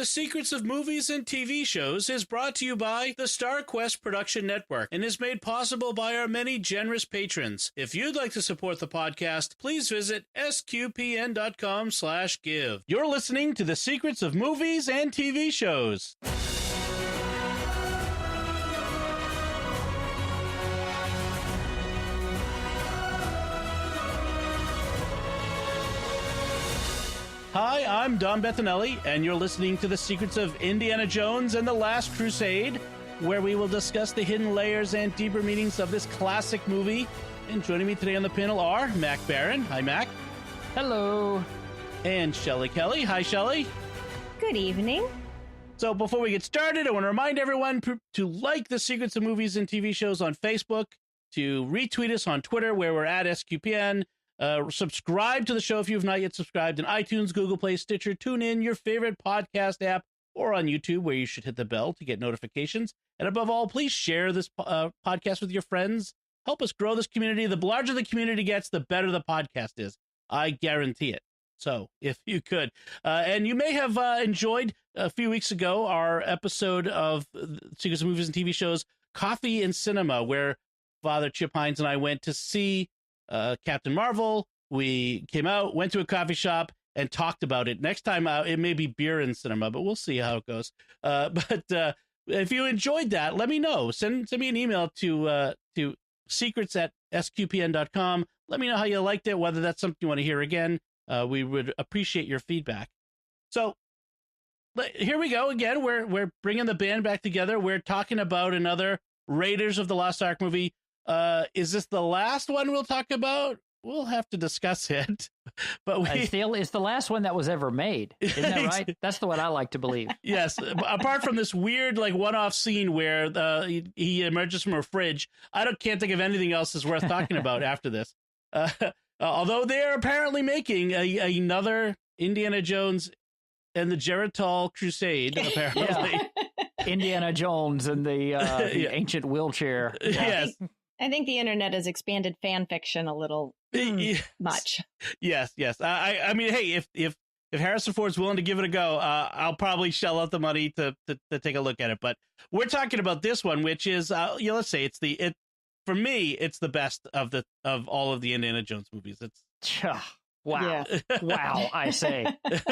The Secrets of Movies and TV Shows is brought to you by the Star Quest Production Network and is made possible by our many generous patrons. If you'd like to support the podcast, please visit sqpn.com/give. You're listening to The Secrets of Movies and TV Shows. Hi, I'm Don Bettinelli, and you're listening to The Secrets of Indiana Jones and the Last Crusade, where we will discuss the hidden layers and deeper meanings of this classic movie. And joining me today on the panel are Mac Barron. Hi, Mac. Hello. And Shelley Kelly. Hi, Shelley. Good evening. So before we get started, I want to remind everyone to like The Secrets of Movies and TV Shows on Facebook, to retweet us on Twitter, where we're at SQPN, subscribe to the show if you've not yet subscribed in iTunes, Google Play, Stitcher, TuneIn, your favorite podcast app, or on YouTube, where you should hit the bell to get notifications. And above all, please share this podcast with your friends. Help us grow this community. The larger the community gets, the better the podcast is. I guarantee it. So if you could. And you may have enjoyed a few weeks ago our episode of Secrets of Movies and TV Shows, Coffee and Cinema, where Father Chip Hines and I went to see Captain Marvel. We came out, went to a coffee shop, and talked about it. Next time, it may be beer and cinema, but we'll see how it goes. But if you enjoyed that, let me know. Send me an email to secrets@sqpn.com. Let me know how you liked it, whether that's something you want to hear again. We would appreciate your feedback. So here we go again. We're bringing the band back together. We're talking about another Raiders of the Lost Ark movie. Is this the last one we'll talk about? We'll have to discuss it. But it's the last one that was ever made. Isn't that right? That's the one I like to believe. Yes. Apart from this weird, one-off scene where he emerges from a fridge, can't think of anything else that's worth talking about after this. Although they are apparently making another Indiana Jones and the Geritol Crusade, apparently. Yeah. Indiana Jones and the ancient wheelchair. Yes. I think the internet has expanded fan fiction a little much. Yes. I mean, hey, if Harrison Ford's willing to give it a go, I'll probably shell out the money to take a look at it. But we're talking about this one, which is, let's say for me, it's the best of all of the Indiana Jones movies. It's wow, yeah. Wow! I say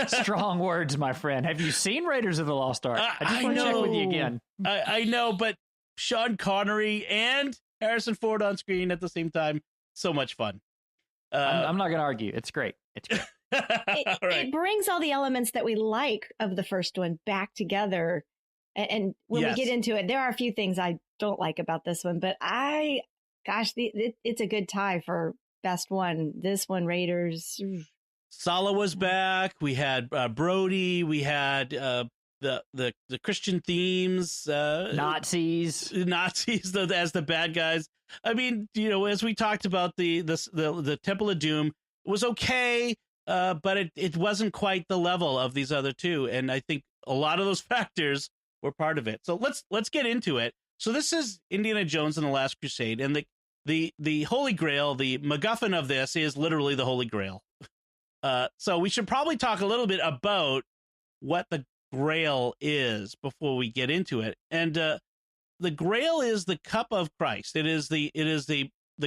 strong words, my friend. Have you seen Raiders of the Lost Ark? I just want to check with you again. I know, but Sean Connery and Harrison Ford on screen at the same time, so much fun. I'm not going to argue. It's great. It's great. It brings all the elements that we like of the first one back together. And when we get into it, there are a few things I don't like about this one, but it's a good tie for best one. This one, Raiders. Sala was back. We had Brody. We had the Christian themes, Nazis as the bad guys. I mean, as we talked about the Temple of Doom, it was okay, but it wasn't quite the level of these other two, and I think a lot of those factors were part of it. So let's get into it. So this is Indiana Jones and the Last Crusade, and the Holy Grail, the MacGuffin of this is literally the Holy Grail. So we should probably talk a little bit about what the Grail is before we get into it. And the Grail is the cup of Christ. It is the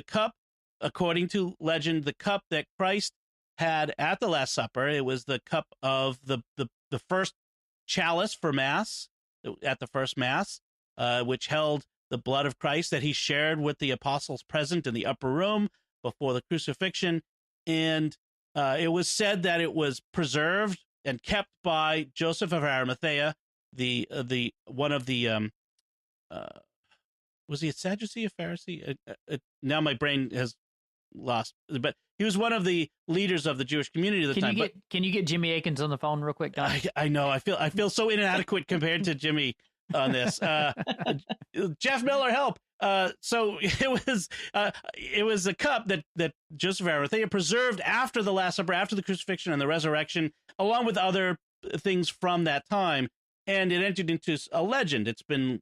cup, according to legend, the cup that Christ had at the Last Supper. It was the cup of the first chalice for Mass at the first Mass, which held the blood of Christ that he shared with the apostles present in the upper room before the crucifixion. And it was said that it was preserved and kept by Joseph of Arimathea, the one of the was he a Sadducee, a Pharisee? Now my brain has lost, but he was one of the leaders of the Jewish community at the time. Can you get Jimmy Akins on the phone real quick, Don? I know. I feel so inadequate compared to Jimmy on this. Jeff Miller, help! So it was a cup that Joseph of Arimathea preserved after the Last Supper, after the crucifixion and the resurrection, along with other things from that time, and it entered into a legend. It's been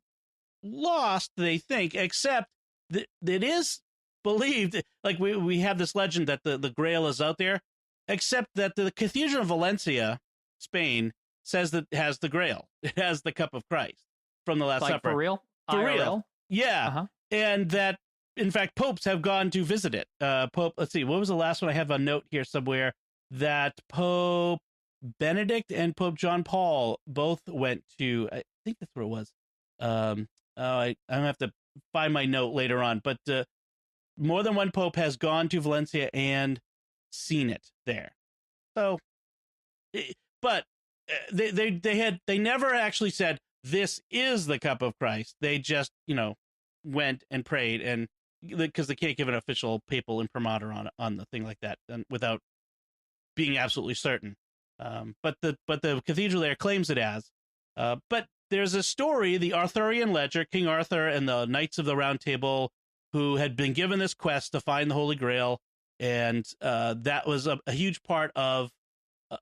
lost, they think, except that it is believed, like we have this legend that the Grail is out there, except that the Cathedral of Valencia, Spain, says that it has the Grail. It has the cup of Christ from the Last Supper. For real? For IRL? real. Yeah. Uh-huh. And that, in fact, popes have gone to visit it. Let's see, what was the last one? I have a note here somewhere that Pope Benedict and Pope John Paul both went to, I think that's where it was. I'm going to have to find my note later on, but more than one pope has gone to Valencia and seen it there. So, but they never actually said, this is the cup of Christ. They just, went and prayed, and because they can't give an official papal imprimatur on the thing like that without being absolutely certain. But the cathedral there claims it as. But there's a story, the Arthurian ledger, King Arthur and the Knights of the Round Table, who had been given this quest to find the Holy Grail, and that was a huge part of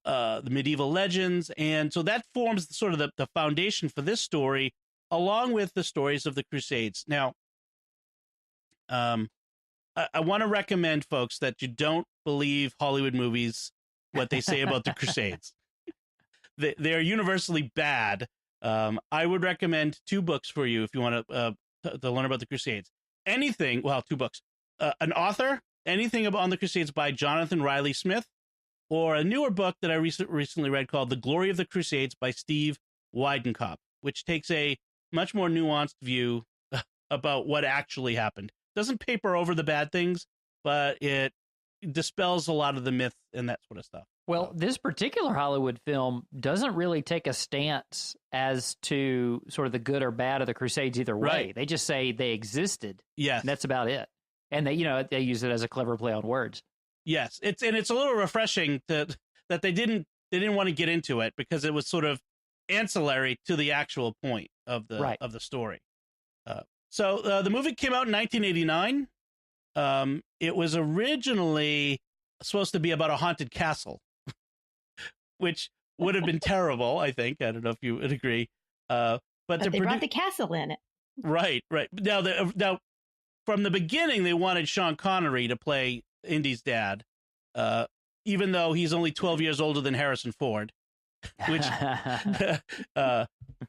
the medieval legends, and so that forms sort of the foundation for this story, along with the stories of the Crusades. Now, I want to recommend, folks, that you don't believe Hollywood movies, what they say about the Crusades. They are universally bad. I would recommend 2 books for you if you want to learn about the Crusades. Anything, 2 books. An author, anything on the Crusades by Jonathan Riley Smith, or a newer book that I recently read called The Glory of the Crusades by Steve Weidenkopf, which takes a much more nuanced view about what actually happened. Doesn't paper over the bad things, but it dispels a lot of the myth and that sort of stuff. Well, this particular Hollywood film doesn't really take a stance as to sort of the good or bad of the Crusades either way. Right. They just say they existed. Yes. And that's about it. And they use it as a clever play on words. Yes, it's a little refreshing that they didn't want to get into it because it was sort of ancillary to the actual point of the story. So the movie came out in 1989. It was originally supposed to be about a haunted castle, which would have been terrible, I think. I don't know if you would agree. But they brought the castle in it. Right. Now, from the beginning, they wanted Sean Connery to play Indy's dad, even though he's only 12 years older than Harrison Ford, which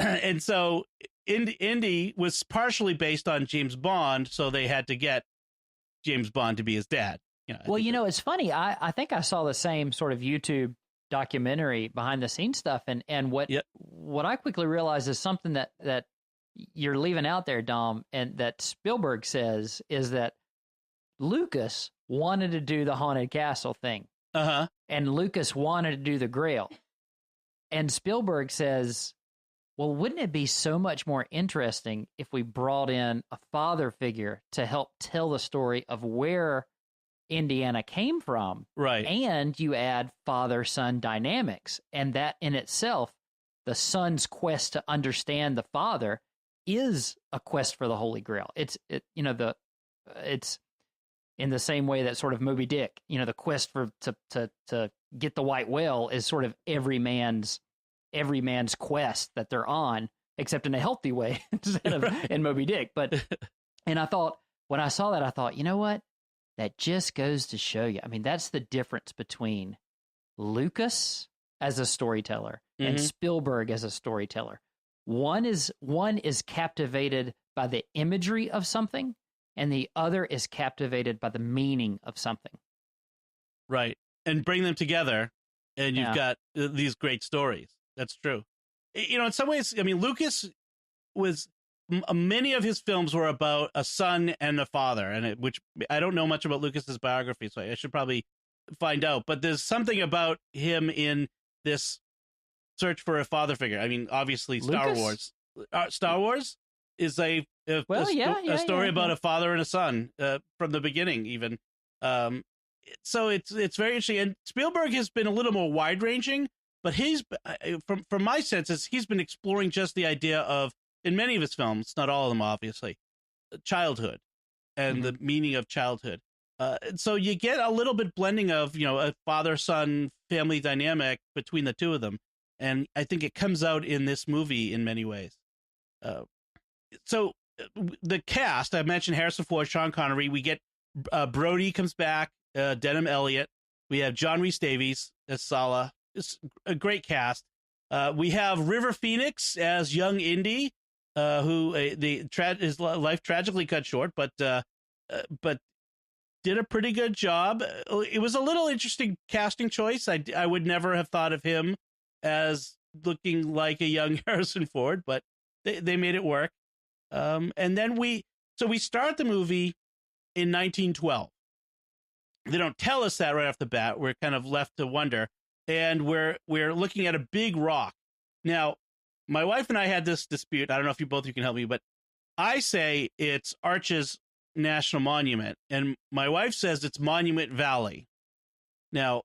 and so Indy was partially based on James Bond, so they had to get James Bond to be his dad. It's funny. I think I saw the same sort of YouTube documentary behind the scenes stuff, and what I quickly realized is something that you're leaving out there, Dom, and that Spielberg says is that Lucas wanted to do the haunted castle thing. Uh-huh. And Lucas wanted to do the Grail. And Spielberg says, well, wouldn't it be so much more interesting if we brought in a father figure to help tell the story of where Indiana came from? Right. And you add father-son dynamics. And that in itself, the son's quest to understand the father is a quest for the Holy Grail. It's in the same way that sort of Moby Dick, the quest to get the white whale is sort of every man's quest that they're on, except in a healthy way instead of in Moby Dick. But, and I thought, when I saw that, I thought, you know what? That just goes to show you. I mean, that's the difference between Lucas as a storyteller and Spielberg as a storyteller. One is captivated by the imagery of something, and the other is captivated by the meaning of something. Right. And bring them together, and you've got these great stories. That's true. In some ways, I mean, Lucas was, many of his films were about a son and a father, and which I don't know much about Lucas's biography, so I should probably find out. But there's something about him in this search for a father figure. I mean, obviously, Star Wars. Star Wars is a story about a father and a son from the beginning, even. So it's very interesting. And Spielberg has been a little more wide ranging, but he's from my senses, he's been exploring just the idea of, in many of his films, not all of them, obviously, childhood and the meaning of childhood. So you get a little bit blending of, a father-son family dynamic between the two of them. And I think it comes out in this movie in many ways. So the cast, I mentioned Harrison Ford, Sean Connery. We get Brody comes back, Denham Elliott. We have John Rhys Davies as Sala. It's a great cast. We have River Phoenix as young Indy, who his life tragically cut short, but did a pretty good job. It was a little interesting casting choice. I would never have thought of him as looking like a young Harrison Ford, but they made it work. And then we start the movie in 1912. They don't tell us that right off the bat. We're kind of left to wonder. And we're looking at a big rock. Now, my wife and I had this dispute. I don't know if you can help me, but I say it's Arches National Monument, and my wife says it's Monument Valley. Now,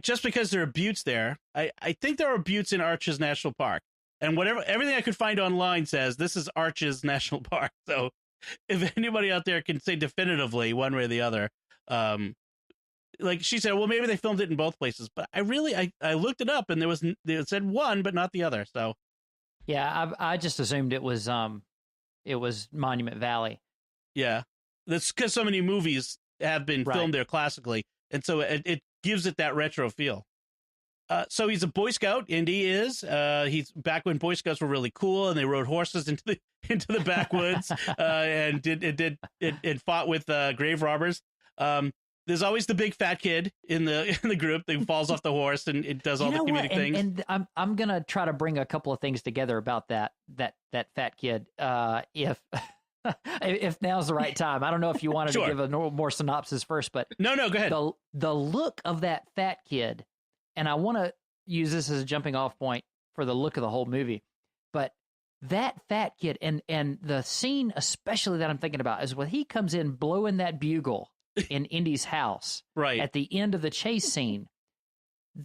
just because there are buttes there, I think there are buttes in Arches National Park. And everything I could find online says this is Arches National Park. So if anybody out there can say definitively one way or the other, like she said, well, maybe they filmed it in both places, but I looked it up and it said one, but not the other. So yeah, I just assumed it was Monument Valley. Yeah, that's because so many movies have been filmed there classically, and so it gives it that retro feel. So he's a Boy Scout. Indy is. He's back when Boy Scouts were really cool and they rode horses into the backwoods and fought with grave robbers. There's always the big fat kid in the group that falls off the horse and it does all the comedic things. And I'm gonna try to bring a couple of things together about that fat kid. If now's the right time, I don't know if you wanted to give a more synopsis first, but no, go ahead. The look of that fat kid, and I want to use this as a jumping off point for the look of the whole movie, but that fat kid and the scene especially that I'm thinking about is when he comes in blowing that bugle in Indy's house at the end of the chase scene.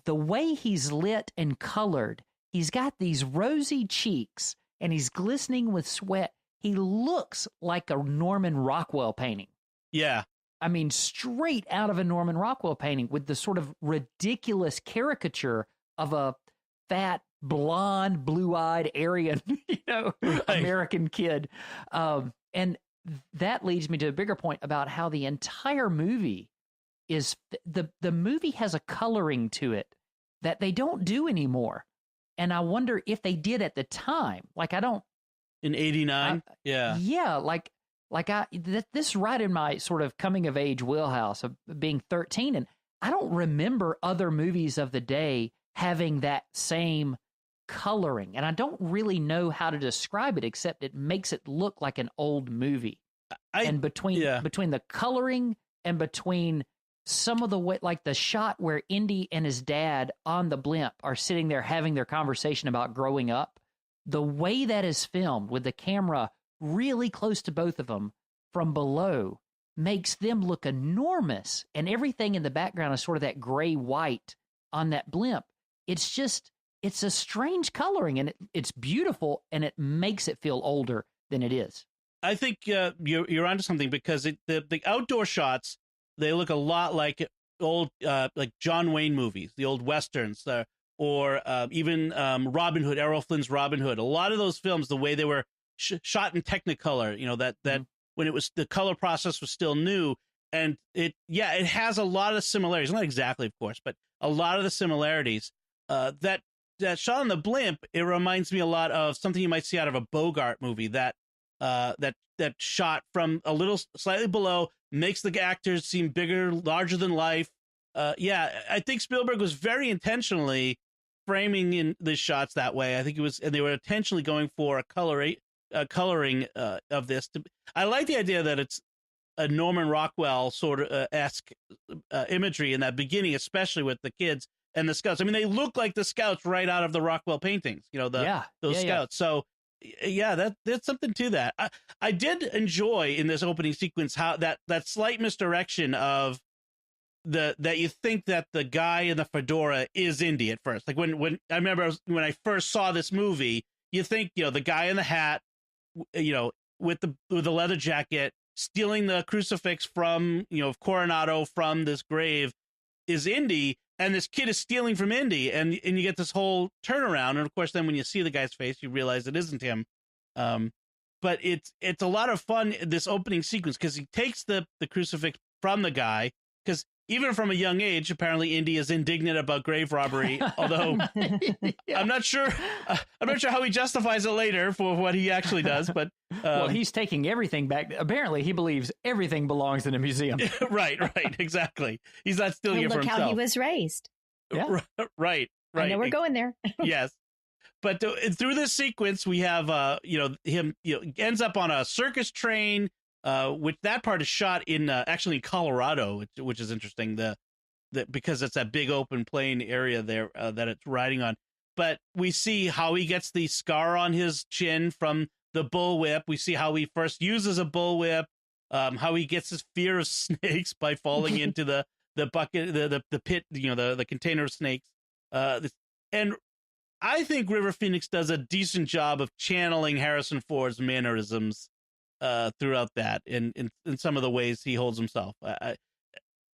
The way he's lit and colored, he's got these rosy cheeks and he's glistening with sweat. He looks like a Norman Rockwell painting. Yeah. I mean, straight out of a Norman Rockwell painting with the sort of ridiculous caricature of a fat, blonde, blue-eyed Aryan, American kid. And that leads me to a bigger point about how the entire movie is the movie has a coloring to it that they don't do anymore. And I wonder if they did at the time. Like, I don't. In 89? Yeah. Yeah. Like this right in my sort of coming of age wheelhouse of being 13. And I don't remember other movies of the day having that same coloring. And I don't really know how to describe it, except it makes it look like an old movie. And between the coloring and between some of the way, like the shot where Indy and his dad on the blimp are sitting there having their conversation about growing up, the way that is filmed with the camera really close to both of them from below makes them look enormous. And everything in the background is sort of that gray white on that blimp. It's a strange coloring and it's beautiful and it makes it feel older than it is. I think you're onto something because the outdoor shots, they look a lot like old like John Wayne movies, the old westerns, or even Robin Hood, Errol Flynn's Robin Hood. A lot of those films, the way they were shot in Technicolor, that when it was the color process was still new, and it has a lot of similarities. Not exactly, of course, but a lot of the similarities. That shot on the blimp, it reminds me a lot of something you might see out of a Bogart movie. That shot from a little slightly below makes the actors seem bigger, larger than life. I think Spielberg was very intentionally framing in the shots that way. I think it was, and they were intentionally going for a coloring of this. I like the idea that it's a Norman Rockwell sort of esque imagery in that beginning, especially with the kids and the scouts. I mean, they look like the scouts right out of the Rockwell paintings. Those scouts. So that's something to that. I did enjoy in this opening sequence how that slight misdirection of that you think that the guy in the fedora is Indy at first. Like when I remember when I first saw this movie, you think the guy in the hat, with the leather jacket, stealing the crucifix from Coronado from this grave is Indy, and this kid is stealing from Indy, and you get this whole turnaround. And of course, then when you see the guy's face, you realize it isn't him. But it's a lot of fun, this opening sequence, because he takes the crucifix from the guy, because even from a young age, apparently Indy is indignant about grave robbery. Although I'm not sure how he justifies it later for what he actually does. But well, he's taking everything back. Apparently, he believes everything belongs in a museum. Right, exactly. He's not stealing it for himself. Look how he was raised. Yeah. Right. I know we're going there. Yes. But through this sequence, we have, him, ends up on a circus train, which that part is shot in actually in Colorado, which is interesting. Because it's that big open plain area there that it's riding on. But we see how he gets the scar on his chin from the bullwhip. We see how he first uses a bullwhip, how he gets his fear of snakes by falling into the bucket, the pit, the container of snakes. And I think River Phoenix does a decent job of channeling Harrison Ford's mannerisms throughout that in some of the ways he holds himself.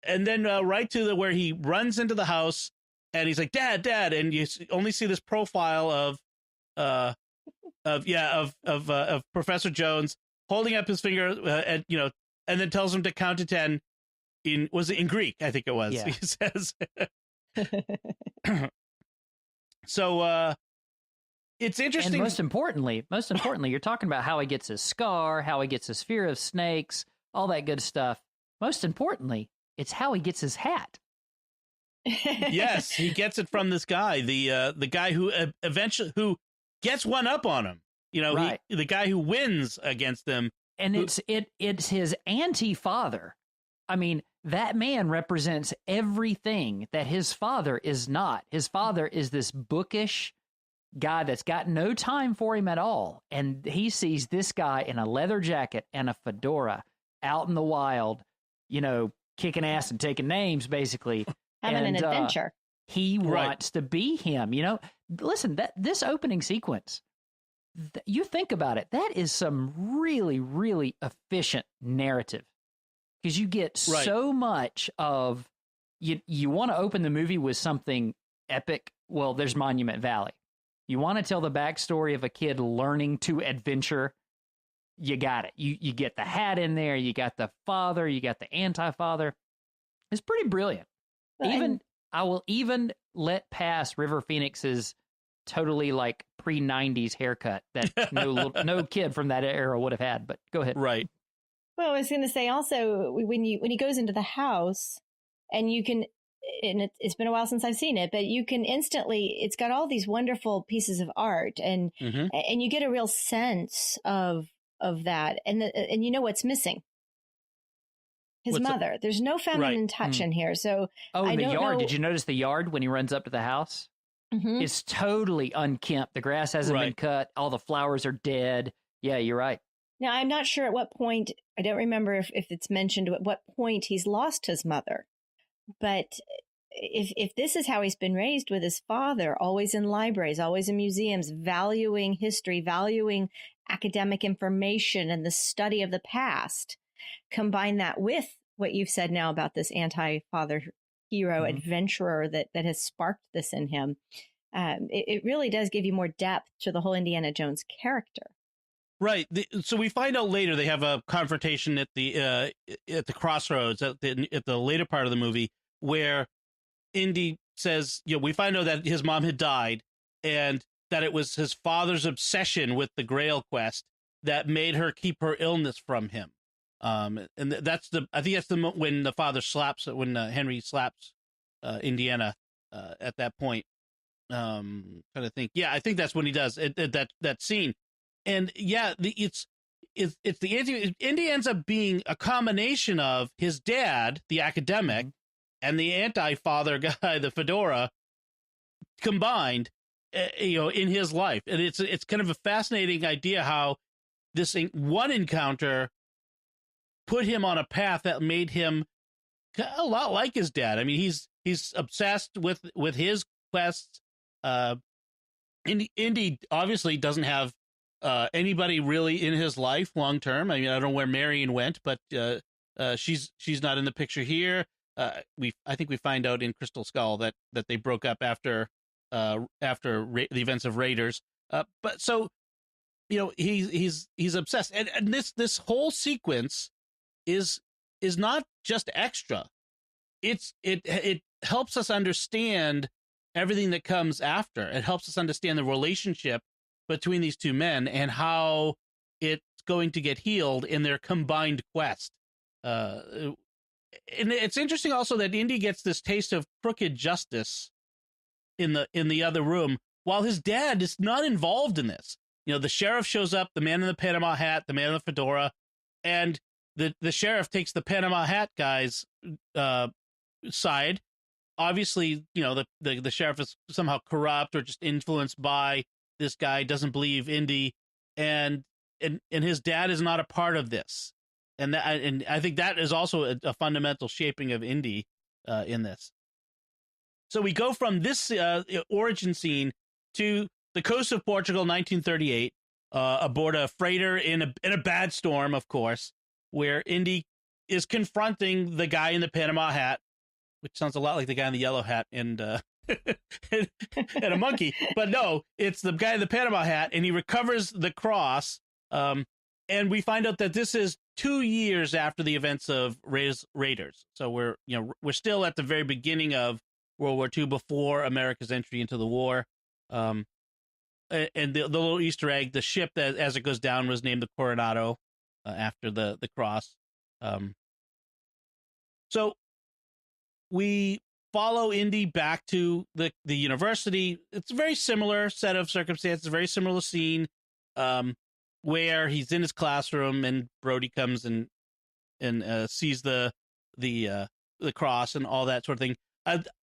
And then right to where he runs into the house and he's like, Dad, and you only see this profile of Professor Jones holding up his finger and then tells him to count to 10 in Greek, I think it was. Yeah. He says. So it's interesting. And most importantly, you're talking about how he gets his scar, how he gets his fear of snakes, all that good stuff. Most importantly, it's how he gets his hat. Yes, he gets it from this guy, the guy who eventually gets one up on him. Right. The guy who wins against them. And it's his anti-father. I mean, that man represents everything that his father is not. His father is this bookish guy that's got no time for him at all. And he sees this guy in a leather jacket and a fedora out in the wild, kicking ass and taking names, basically. Having an adventure. He wants to be him. Listen, this opening sequence, you think about it, that is some really, really efficient narrative. Because you get so much of, you want to open the movie with something epic. Well, there's Monument Valley. You want to tell the backstory of a kid learning to adventure. You got it. You get the hat in there. You got the father. You got the anti-father. It's pretty brilliant. I will even let pass River Phoenix's totally like pre-90s haircut that no kid from that era would have had. But go ahead. Right. Well, I was going to say also when he goes into the house and you can, and it's been a while since I've seen it, but you can instantly, it's got all these wonderful pieces of art and you get a real sense of that. And you know what's missing? His mother. There's no feminine touch in here. So the yard. Did you notice the yard when he runs up to the house? Mm-hmm. It's totally unkempt. The grass hasn't been cut. All the flowers are dead. Yeah, you're right. Now, I'm not sure at what point, I don't remember if it's mentioned at what point he's lost his mother. But if this is how he's been raised with his father, always in libraries, always in museums, valuing history, valuing academic information and the study of the past, combine that with what you've said now about this anti-father hero adventurer that has sparked this in him, it really does give you more depth to the whole Indiana Jones character. Right. So we find out later they have a confrontation at the crossroads at the later part of the movie where Indy says, we find out that his mom had died and that it was his father's obsession with the Grail quest that made her keep her illness from him. And I think that's when the father when Henry slaps Indiana at that point. Trying to think. Yeah, I think that's when he does that scene. And yeah, it's the Indy ends up being a combination of his dad, the academic, and the anti-father guy, the fedora, combined, in his life. And it's kind of a fascinating idea how this one encounter put him on a path that made him a lot like his dad. I mean, he's obsessed with his quests. Indy obviously doesn't have anybody really in his life long term. I mean, I don't know where Marion went, but she's not in the picture here. I think we find out in Crystal Skull that they broke up after the events of Raiders. But so he's obsessed, and this whole sequence is not just extra. it helps us understand everything that comes after. It helps us understand the relationship between these two men and how it's going to get healed in their combined quest. And it's interesting also that Indy gets this taste of crooked justice in the other room, while his dad is not involved in this. The sheriff shows up, the man in the Panama hat, the man in the fedora, and the sheriff takes the Panama hat guy's side. Obviously, the sheriff is somehow corrupt or just influenced by this guy, doesn't believe Indy, and his dad is not a part of this. And I think that is also a fundamental shaping of Indy in this. So we go from this origin scene to the coast of Portugal, 1938, aboard a freighter in a bad storm, of course, where Indy is confronting the guy in the Panama hat, which sounds a lot like the guy in the yellow hat and and a monkey. But no, it's the guy in the Panama hat, and he recovers the cross. And we find out that this is 2 years after the events of Raiders. So we're still at the very beginning of World War II, before America's entry into the war. And the little Easter egg, the ship that as it goes down was named the Coronado after the cross. So we follow Indy back to the university. It's a very similar set of circumstances, very similar scene, where he's in his classroom and Brody comes and sees the cross and all that sort of thing.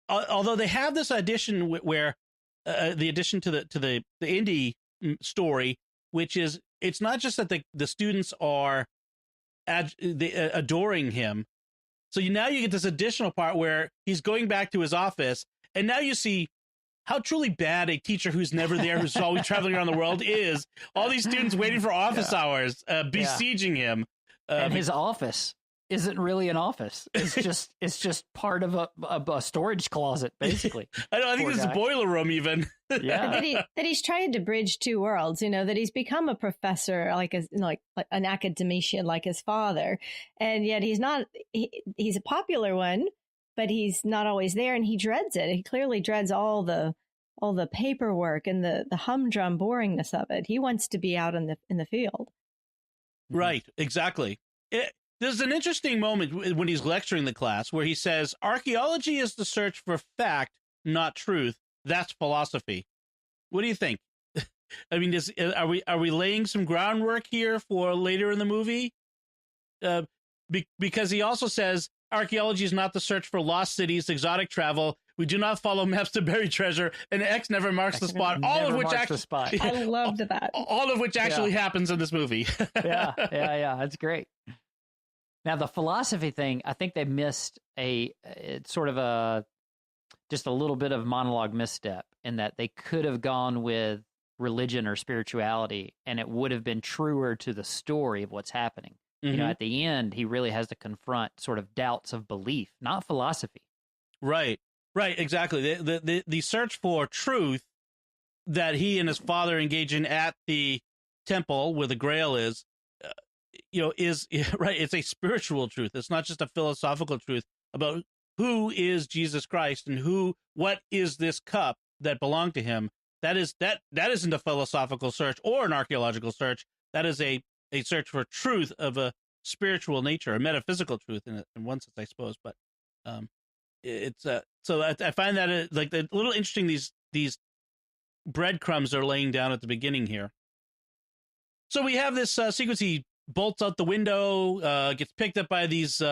Although they have this addition where the addition to the Indy story, which is, it's not just that the students are adoring him. So now you get this additional part where he's going back to his office, and now you see how truly bad a teacher who's never there, who's always traveling around the world, is. All these students waiting for office hours, besieging him. And his office isn't really an office. It's just part of a storage closet, basically. I think it's a boiler room even. Yeah. that he's trying to bridge two worlds, that he's become a professor, like an academician like his father. And yet he's not, he's a popular one, but he's not always there, and he dreads it. He clearly dreads all the paperwork and the humdrum boringness of it. He wants to be out in the field. Right, exactly. There's an interesting moment when he's lecturing the class where he says, "Archaeology is the search for fact, not truth. That's philosophy." What do you think? I mean, are we laying some groundwork here for later in the movie? Because he also says archaeology is not the search for lost cities, exotic travel. We do not follow maps to bury treasure, and X never marks the spot. All of which actually, I loved that. All of which actually happens in this movie. yeah, that's great. Now, the philosophy thing, I think they missed it's sort of just a little bit of monologue misstep, in that they could have gone with religion or spirituality, and it would have been truer to the story of what's happening. Mm-hmm. At the end, he really has to confront sort of doubts of belief, not philosophy. Right, exactly. The search for truth that he and his father engage in at the temple where the Grail is, is right. It's a spiritual truth. It's not just a philosophical truth about who is Jesus Christ and what is this cup that belonged to him. That isn't a philosophical search or an archaeological search. That is a search for truth of a spiritual nature, a metaphysical truth in one sense, I suppose. But it's so I find that like a little interesting. These breadcrumbs are laying down at the beginning here. So we have this sequence. He bolts out the window, gets picked up by these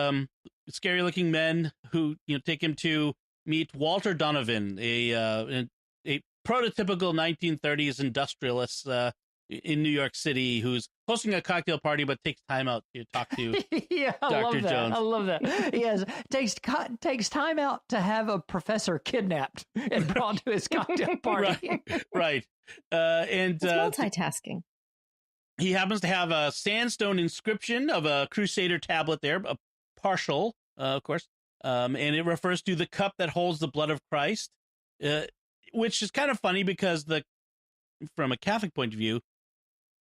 scary looking men who take him to meet Walter Donovan, a prototypical 1930s industrialist in New York City, who's hosting a cocktail party but takes time out to talk to Dr. Jones. I love that. Yes, takes time out to have a professor kidnapped and brought to his cocktail party. Right. And it's multitasking. He happens to have a sandstone inscription of a Crusader tablet there, a partial, of course, and it refers to the cup that holds the blood of Christ, which is kind of funny because from a Catholic point of view,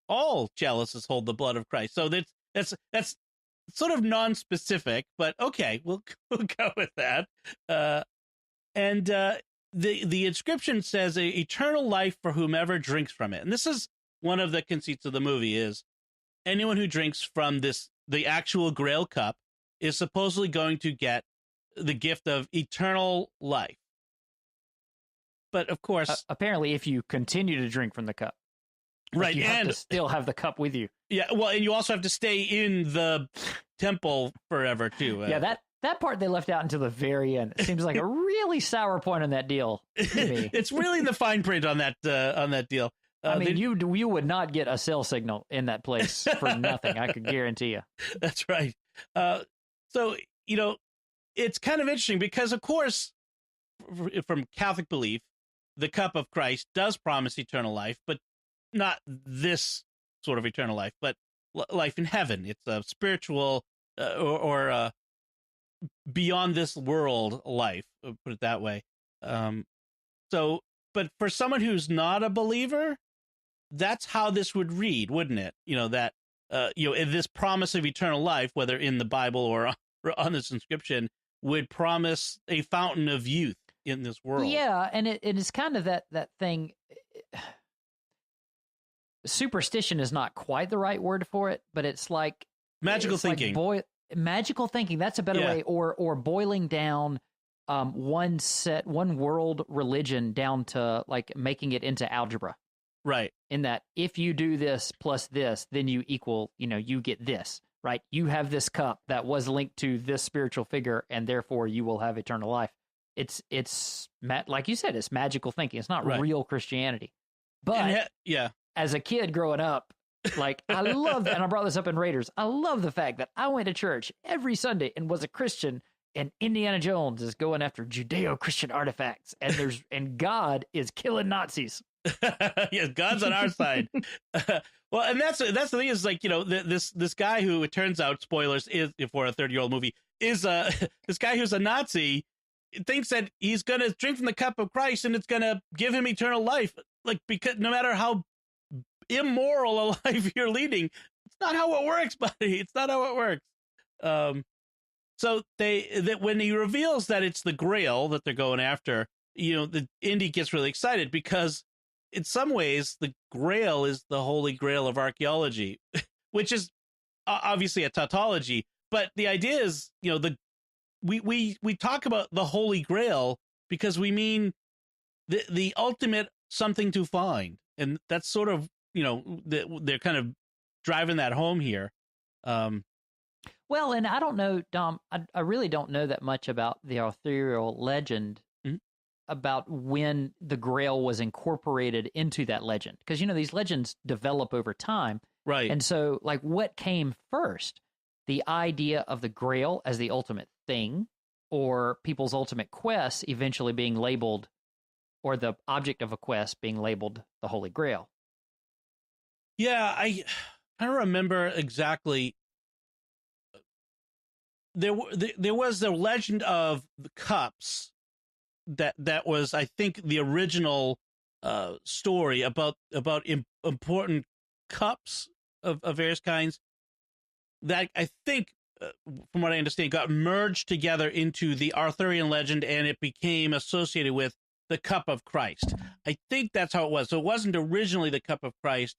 all chalices hold the blood of Christ. So that's sort of non-specific, but okay, we'll go with that. And the inscription says, eternal life for whomever drinks from it. And this is one of the conceits of the movie is anyone who drinks from the actual Grail cup is supposedly going to get the gift of eternal life. But of course, apparently, if you continue to drink from the cup, right, you have to still have the cup with you. Yeah, well, and you also have to stay in the temple forever too. Yeah, that part they left out until the very end. It seems like a really sour point on that deal to me. It's really the fine print on that deal. I mean, you would not get a cell signal in that place for nothing. I could guarantee you. That's right. So it's kind of interesting because, of course, from Catholic belief, the cup of Christ does promise eternal life, but not this sort of eternal life, but life in heaven. It's a spiritual or beyond this world life, put it that way. But for someone who's not a believer, that's how this would read, wouldn't it? That this promise of eternal life, whether in the Bible or on this inscription, would promise a fountain of youth in this world. Yeah, and it is kind of that thing. Superstition is not quite the right word for it, but it's like magical thinking. Magical thinking. That's a better way. Or boiling down one world religion down to like making it into algebra. Right. In that if you do this plus this, then you equal, you get this, right? You have this cup that was linked to this spiritual figure, and therefore you will have eternal life. It's like you said, it's magical thinking. It's not real Christianity. But as a kid growing up, like I love that, and I brought this up in Raiders. I love the fact that I went to church every Sunday and was a Christian, and Indiana Jones is going after Judeo-Christian artifacts, and God is killing Nazis. Yes, God's on our side. Well, and that's the thing is like this guy who it turns out, spoilers, is for a 30-year-old movie, is this guy who's a Nazi thinks that he's gonna drink from the cup of Christ and it's gonna give him eternal life. Like, because no matter how immoral a life you're leading, it's not how it works, buddy. It's not how it works. So when he reveals that it's the Grail that they're going after, the Indy gets really excited because in some ways the Grail is the Holy Grail of archaeology, which is obviously a tautology. But the idea is, we talk about the Holy Grail because we mean the ultimate something to find, and that's sort of they're kind of driving that home here. Well, and I don't know, Dom, I really don't know that much about the Arthurial legend about when the Grail was incorporated into that legend. Because, these legends develop over time. Right. And so, like, what came first? The idea of the Grail as the ultimate thing, or people's ultimate quest eventually being labeled, or the object of a quest being labeled the Holy Grail? Yeah, I don't remember exactly. There was the legend of the cups that was, I think, the original story about important cups of various kinds that I think, from what I understand, got merged together into the Arthurian legend, and it became associated with the cup of Christ. I think that's how it was. So it wasn't originally the cup of Christ,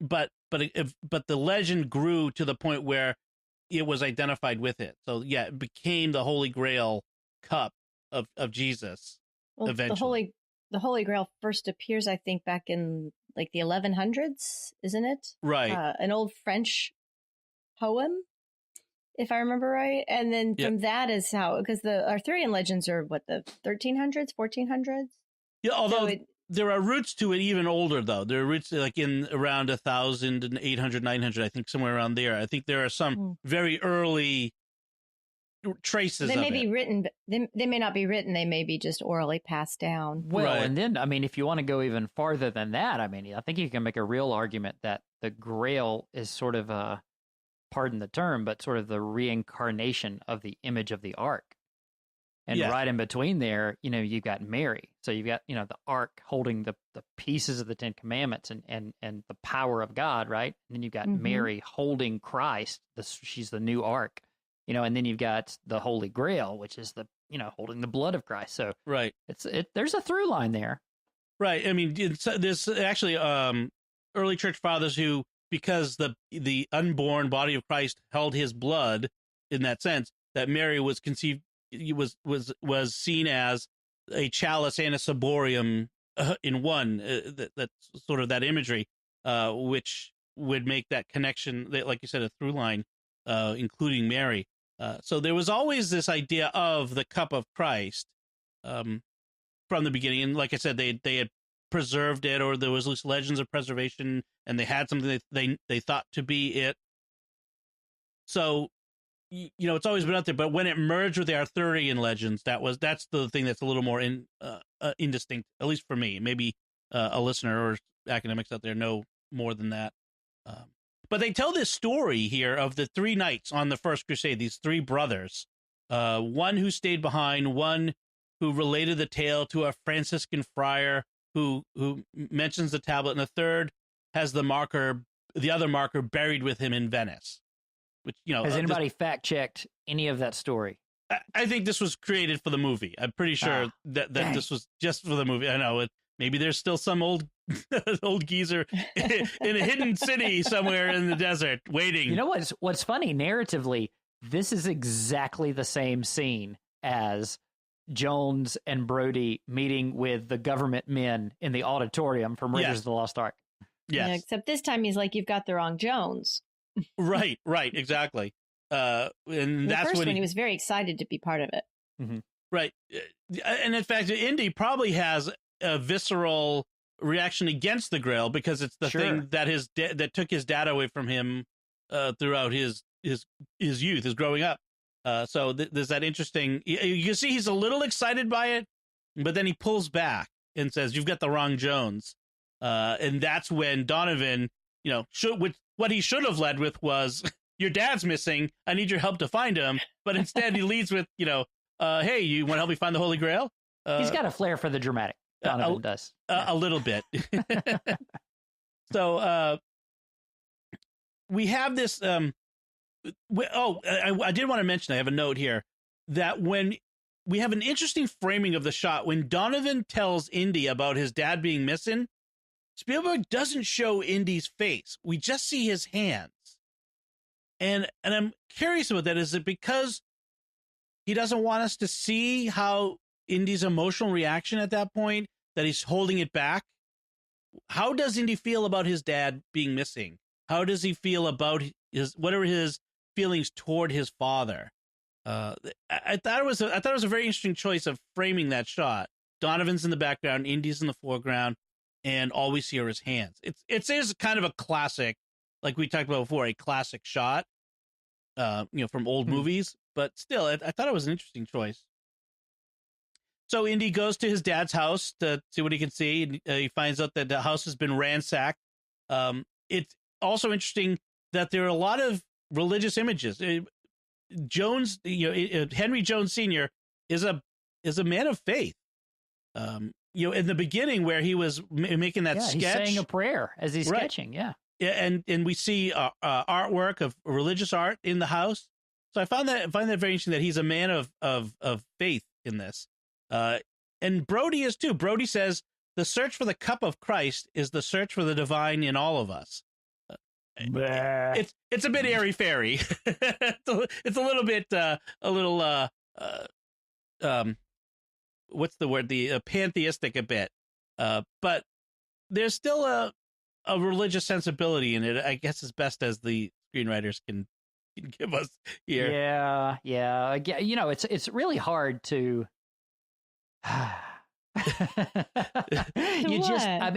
but the legend grew to the point where it was identified with it. So yeah, it became the Holy Grail cup of Jesus. Well, eventually, the Holy Grail first appears, I think, back in like the 1100s, isn't it? Right. An old French poem, if I remember right. And then from that is how, because the Arthurian legends are what, the 1300s, 1400s? Yeah, although there are roots to it even older, though. There are roots like in around 1,800, 900, I think, somewhere around there. I think there are some very early traces they may of be it. written, but they may not be written. They may be just orally passed down. Well, and then, I mean, if you want to go even farther than that, I mean, I think you can make a real argument that the Grail is sort of a, pardon the term, but sort of the reincarnation of the image of the Ark. And right in between there, you've got Mary. So you've got, the ark holding the pieces of the Ten Commandments and the power of God, right? And then you've got Mary holding Christ. She's the new ark, and then you've got the Holy Grail, which is the, holding the blood of Christ. So right. There's a through line there. Right. I mean, there's actually early church fathers who, because the unborn body of Christ held his blood in that sense, that Mary was conceived, was seen as a chalice and a ciborium in one. That's sort of that imagery, which would make that connection, like you said, a through line, including Mary. So there was always this idea of the cup of Christ from the beginning. And like I said, they had preserved it, or there was loose legends of preservation, and they had something they thought to be it. So, it's always been out there. But when it merged with the Arthurian legends, that's the thing that's a little more indistinct, at least for me. Maybe a listener or academics out there know more than that. But they tell this story here of the 3 knights on the First Crusade, these 3 brothers, one who stayed behind, one who related the tale to a Franciscan friar who mentions the tablet, and the third has the other marker buried with him in Venice. Which, has anybody fact-checked any of that story? I think this was created for the movie. I'm pretty sure that this was just for the movie. I know maybe there's still some old geezer in a hidden city somewhere in the desert waiting. You know what's funny? Narratively, this is exactly the same scene as Jones and Brody meeting with the government men in the auditorium from Raiders of the Lost Ark. Yes. Yeah, except this time he's like, "You've got the wrong Jones." Right, exactly. And that's first when he was very excited to be part of it. Mm-hmm. Right. And in fact, Indy probably has a visceral reaction against the Grail because it's the thing that that took his dad away from him throughout his youth, his growing up. So there's that interesting. You can see he's a little excited by it, but then he pulls back and says, "You've got the wrong Jones," and that's when Donovan, what he should have led with was, "Your dad's missing. I need your help to find him." But instead, he leads with, "Hey, you want to help me find the Holy Grail?" He's got a flair for the dramatic. Donovan does a little bit. So we have this. I did want to mention. I have a note here that when we have an interesting framing of the shot when Donovan tells Indy about his dad being missing, Spielberg doesn't show Indy's face. We just see his hands. And I'm curious about that. Is it because he doesn't want us to see how Indy's emotional reaction at that point, that he's holding it back? How does Indy feel about his dad being missing? How does he feel about what are his feelings toward his father? I thought it was a very interesting choice of framing that shot. Donovan's in the background, Indy's in the foreground, and all we see are his hands. It is kind of a classic, like we talked about before, a classic shot, from old movies. But still, I thought it was an interesting choice. So Indy goes to his dad's house to see what he can see. And, he finds out that the house has been ransacked. It's also interesting that there are a lot of religious images. Jones, Henry Jones Sr. is a man of faith. In the beginning where he was making that sketch, he's saying a prayer as he's sketching. Yeah, and we see artwork of religious art in the house. So I find that very interesting that he's a man of faith in this. And Brody is too. Brody says the search for the cup of Christ is the search for the divine in all of us. It's a bit airy fairy. It's a little bit what's the word? The pantheistic a bit. But there's still a religious sensibility in it, I guess, as best as the screenwriters can give us here. Yeah. It's really hard to. At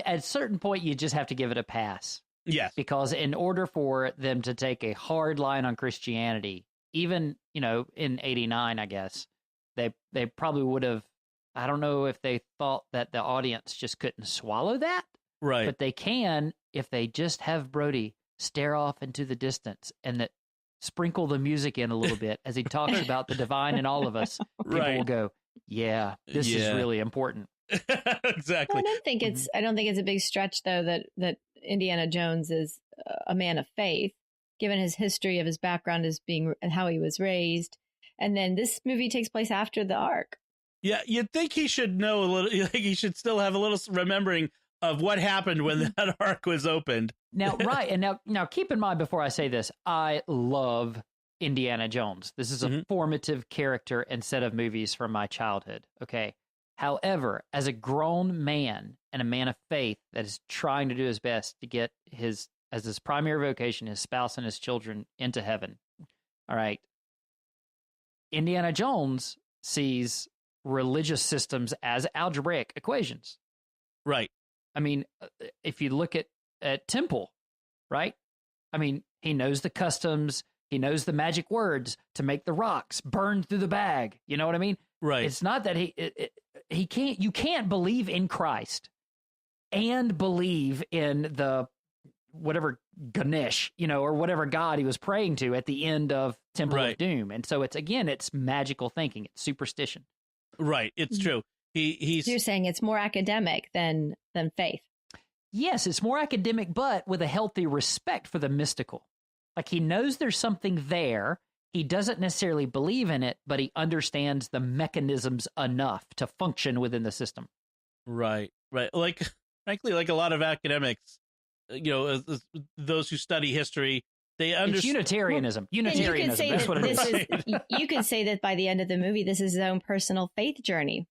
a certain point, you just have to give it a pass. Yes. Because in order for them to take a hard line on Christianity, even, in 89, I guess, they probably would have, I don't know if they thought that the audience just couldn't swallow that. Right. But they can if they just have Brody stare off into the distance and that sprinkle the music in a little bit as he talks about the divine in all of us, people will go, yeah, this is really important. Exactly. Well, I don't think it's a big stretch though that Indiana Jones is a man of faith, given his history of his background as being and how he was raised. And then this movie takes place after the Ark. Yeah, you'd think he should know a little. He should still have a little remembering of what happened when that Ark was opened. Now, right, and now keep in mind before I say this, I love Indiana Jones. This is a formative character and set of movies from my childhood. Okay, however, as a grown man and a man of faith that is trying to do his best to get his primary vocation, his spouse and his children into heaven. All right, Indiana Jones sees religious systems as algebraic equations. Right. I mean, if you look at Temple, right? I mean, he knows the customs, he knows the magic words to make the rocks burn through the bag. You know what I mean? Right. It's not that you can't believe in Christ and believe in the whatever Ganesh, or whatever God he was praying to at the end of Temple of Doom. And so it's magical thinking. It's superstition. Right. It's true. He's. You're saying it's more academic than faith. Yes, it's more academic, but with a healthy respect for the mystical. Like he knows there's something there. He doesn't necessarily believe in it, but he understands the mechanisms enough to function within the system. Right. Like, frankly, like a lot of academics, those who study history, they understand. It's Unitarianism. Unitarianism. That's what it is. You can say that by the end of the movie, this is his own personal faith journey,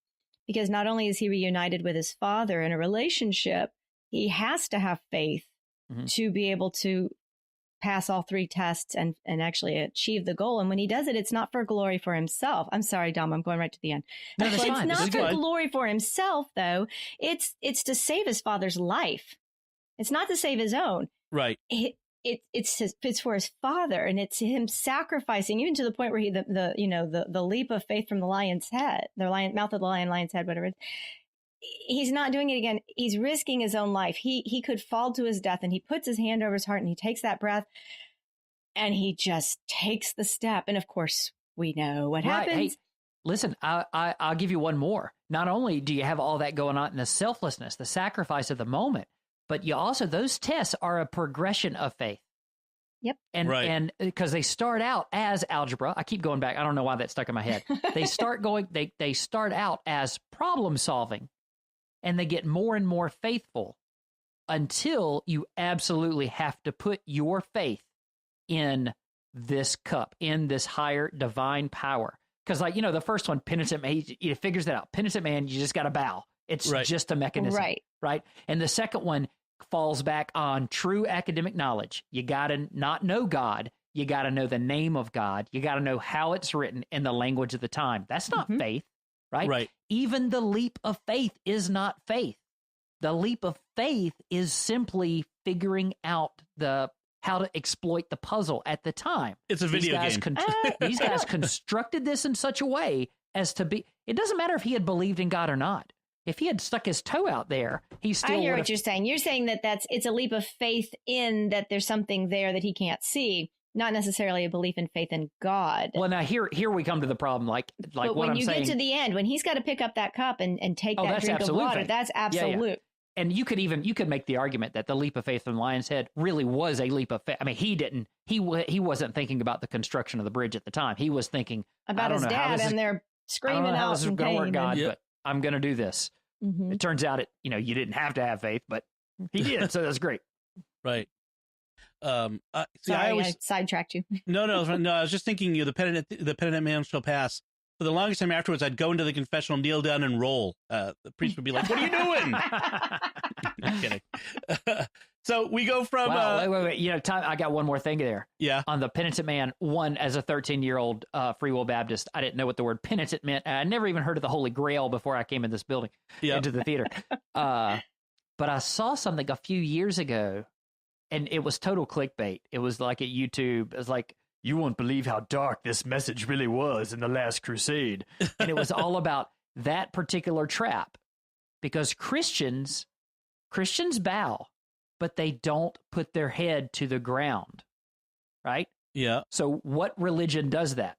because not only is he reunited with his father in a relationship, he has to have faith to be able to pass all 3 tests and actually achieve the goal. And when he does it, it's not for glory for himself. I'm sorry, Dom, I'm going right to the end. No, that's fine. It's not for glory for himself, though. It's to save his father's life. It's not to save his own. Right. It's for his father, and it's him sacrificing, even to the point where the leap of faith from the lion's head, mouth of the lion's head, whatever. He's not doing it again. He's risking his own life. He could fall to his death, and he puts his hand over his heart and he takes that breath and he just takes the step. And of course, we know what happens. Hey, listen, I'll give you one more. Not only do you have all that going on in the selflessness, the sacrifice of the moment, but you also, those tests are a progression of faith. Yep. And because they start out as algebra. I keep going back. I don't know why that stuck in my head. They start out as problem solving, and they get more and more faithful until you absolutely have to put your faith in this cup, in this higher divine power. Because the first one, penitent man, he figures that out. Penitent man, you just got to bow. It's just a mechanism. Right. And the second one falls back on true academic knowledge. You got to not know God. You got to know the name of God. You got to know how it's written in the language of the time. That's not faith, right? Right. Even the leap of faith is not faith. The leap of faith is simply figuring out how to exploit the puzzle at the time. It's a video game. These guys constructed this in such a way as to be. It doesn't matter if he had believed in God or not. If he had stuck his toe out there, he still. I hear what you're saying. You're saying that it's a leap of faith in that there's something there that he can't see, not necessarily a belief in faith in God. Well, now here we come to the problem. Like but what when I'm you saying, get to the end, when he's got to pick up that cup and take that drink of water, faith. that's absolute. Yeah. And you could make the argument that the leap of faith from the lion's head really was a leap of faith. I mean, he wasn't thinking about the construction of the bridge at the time. He was thinking about his dad, and they're screaming out. How this is going to work, God? Yep. But I'm going to do this. Mm-hmm. It turns out you didn't have to have faith, but he did, so that's great. Right. Sorry, I sidetracked you. No. I was just thinking, the penitent man shall pass. For the longest time afterwards, I'd go into the confessional, kneel down, and roll. The priest would be like, "What are you doing?" I'm kidding. So we go from. Wait. Tom, I got one more thing there. Yeah. On the penitent man, as a 13-year-old Free Will Baptist, I didn't know what the word penitent meant. I never even heard of the Holy Grail before I came in this building, into the theater. But I saw something a few years ago, and it was total clickbait. It was like at YouTube. It was like, you won't believe how dark this message really was in the last crusade. And it was all about that particular trap, because Christians bow, but they don't put their head to the ground, right? Yeah. So what religion does that?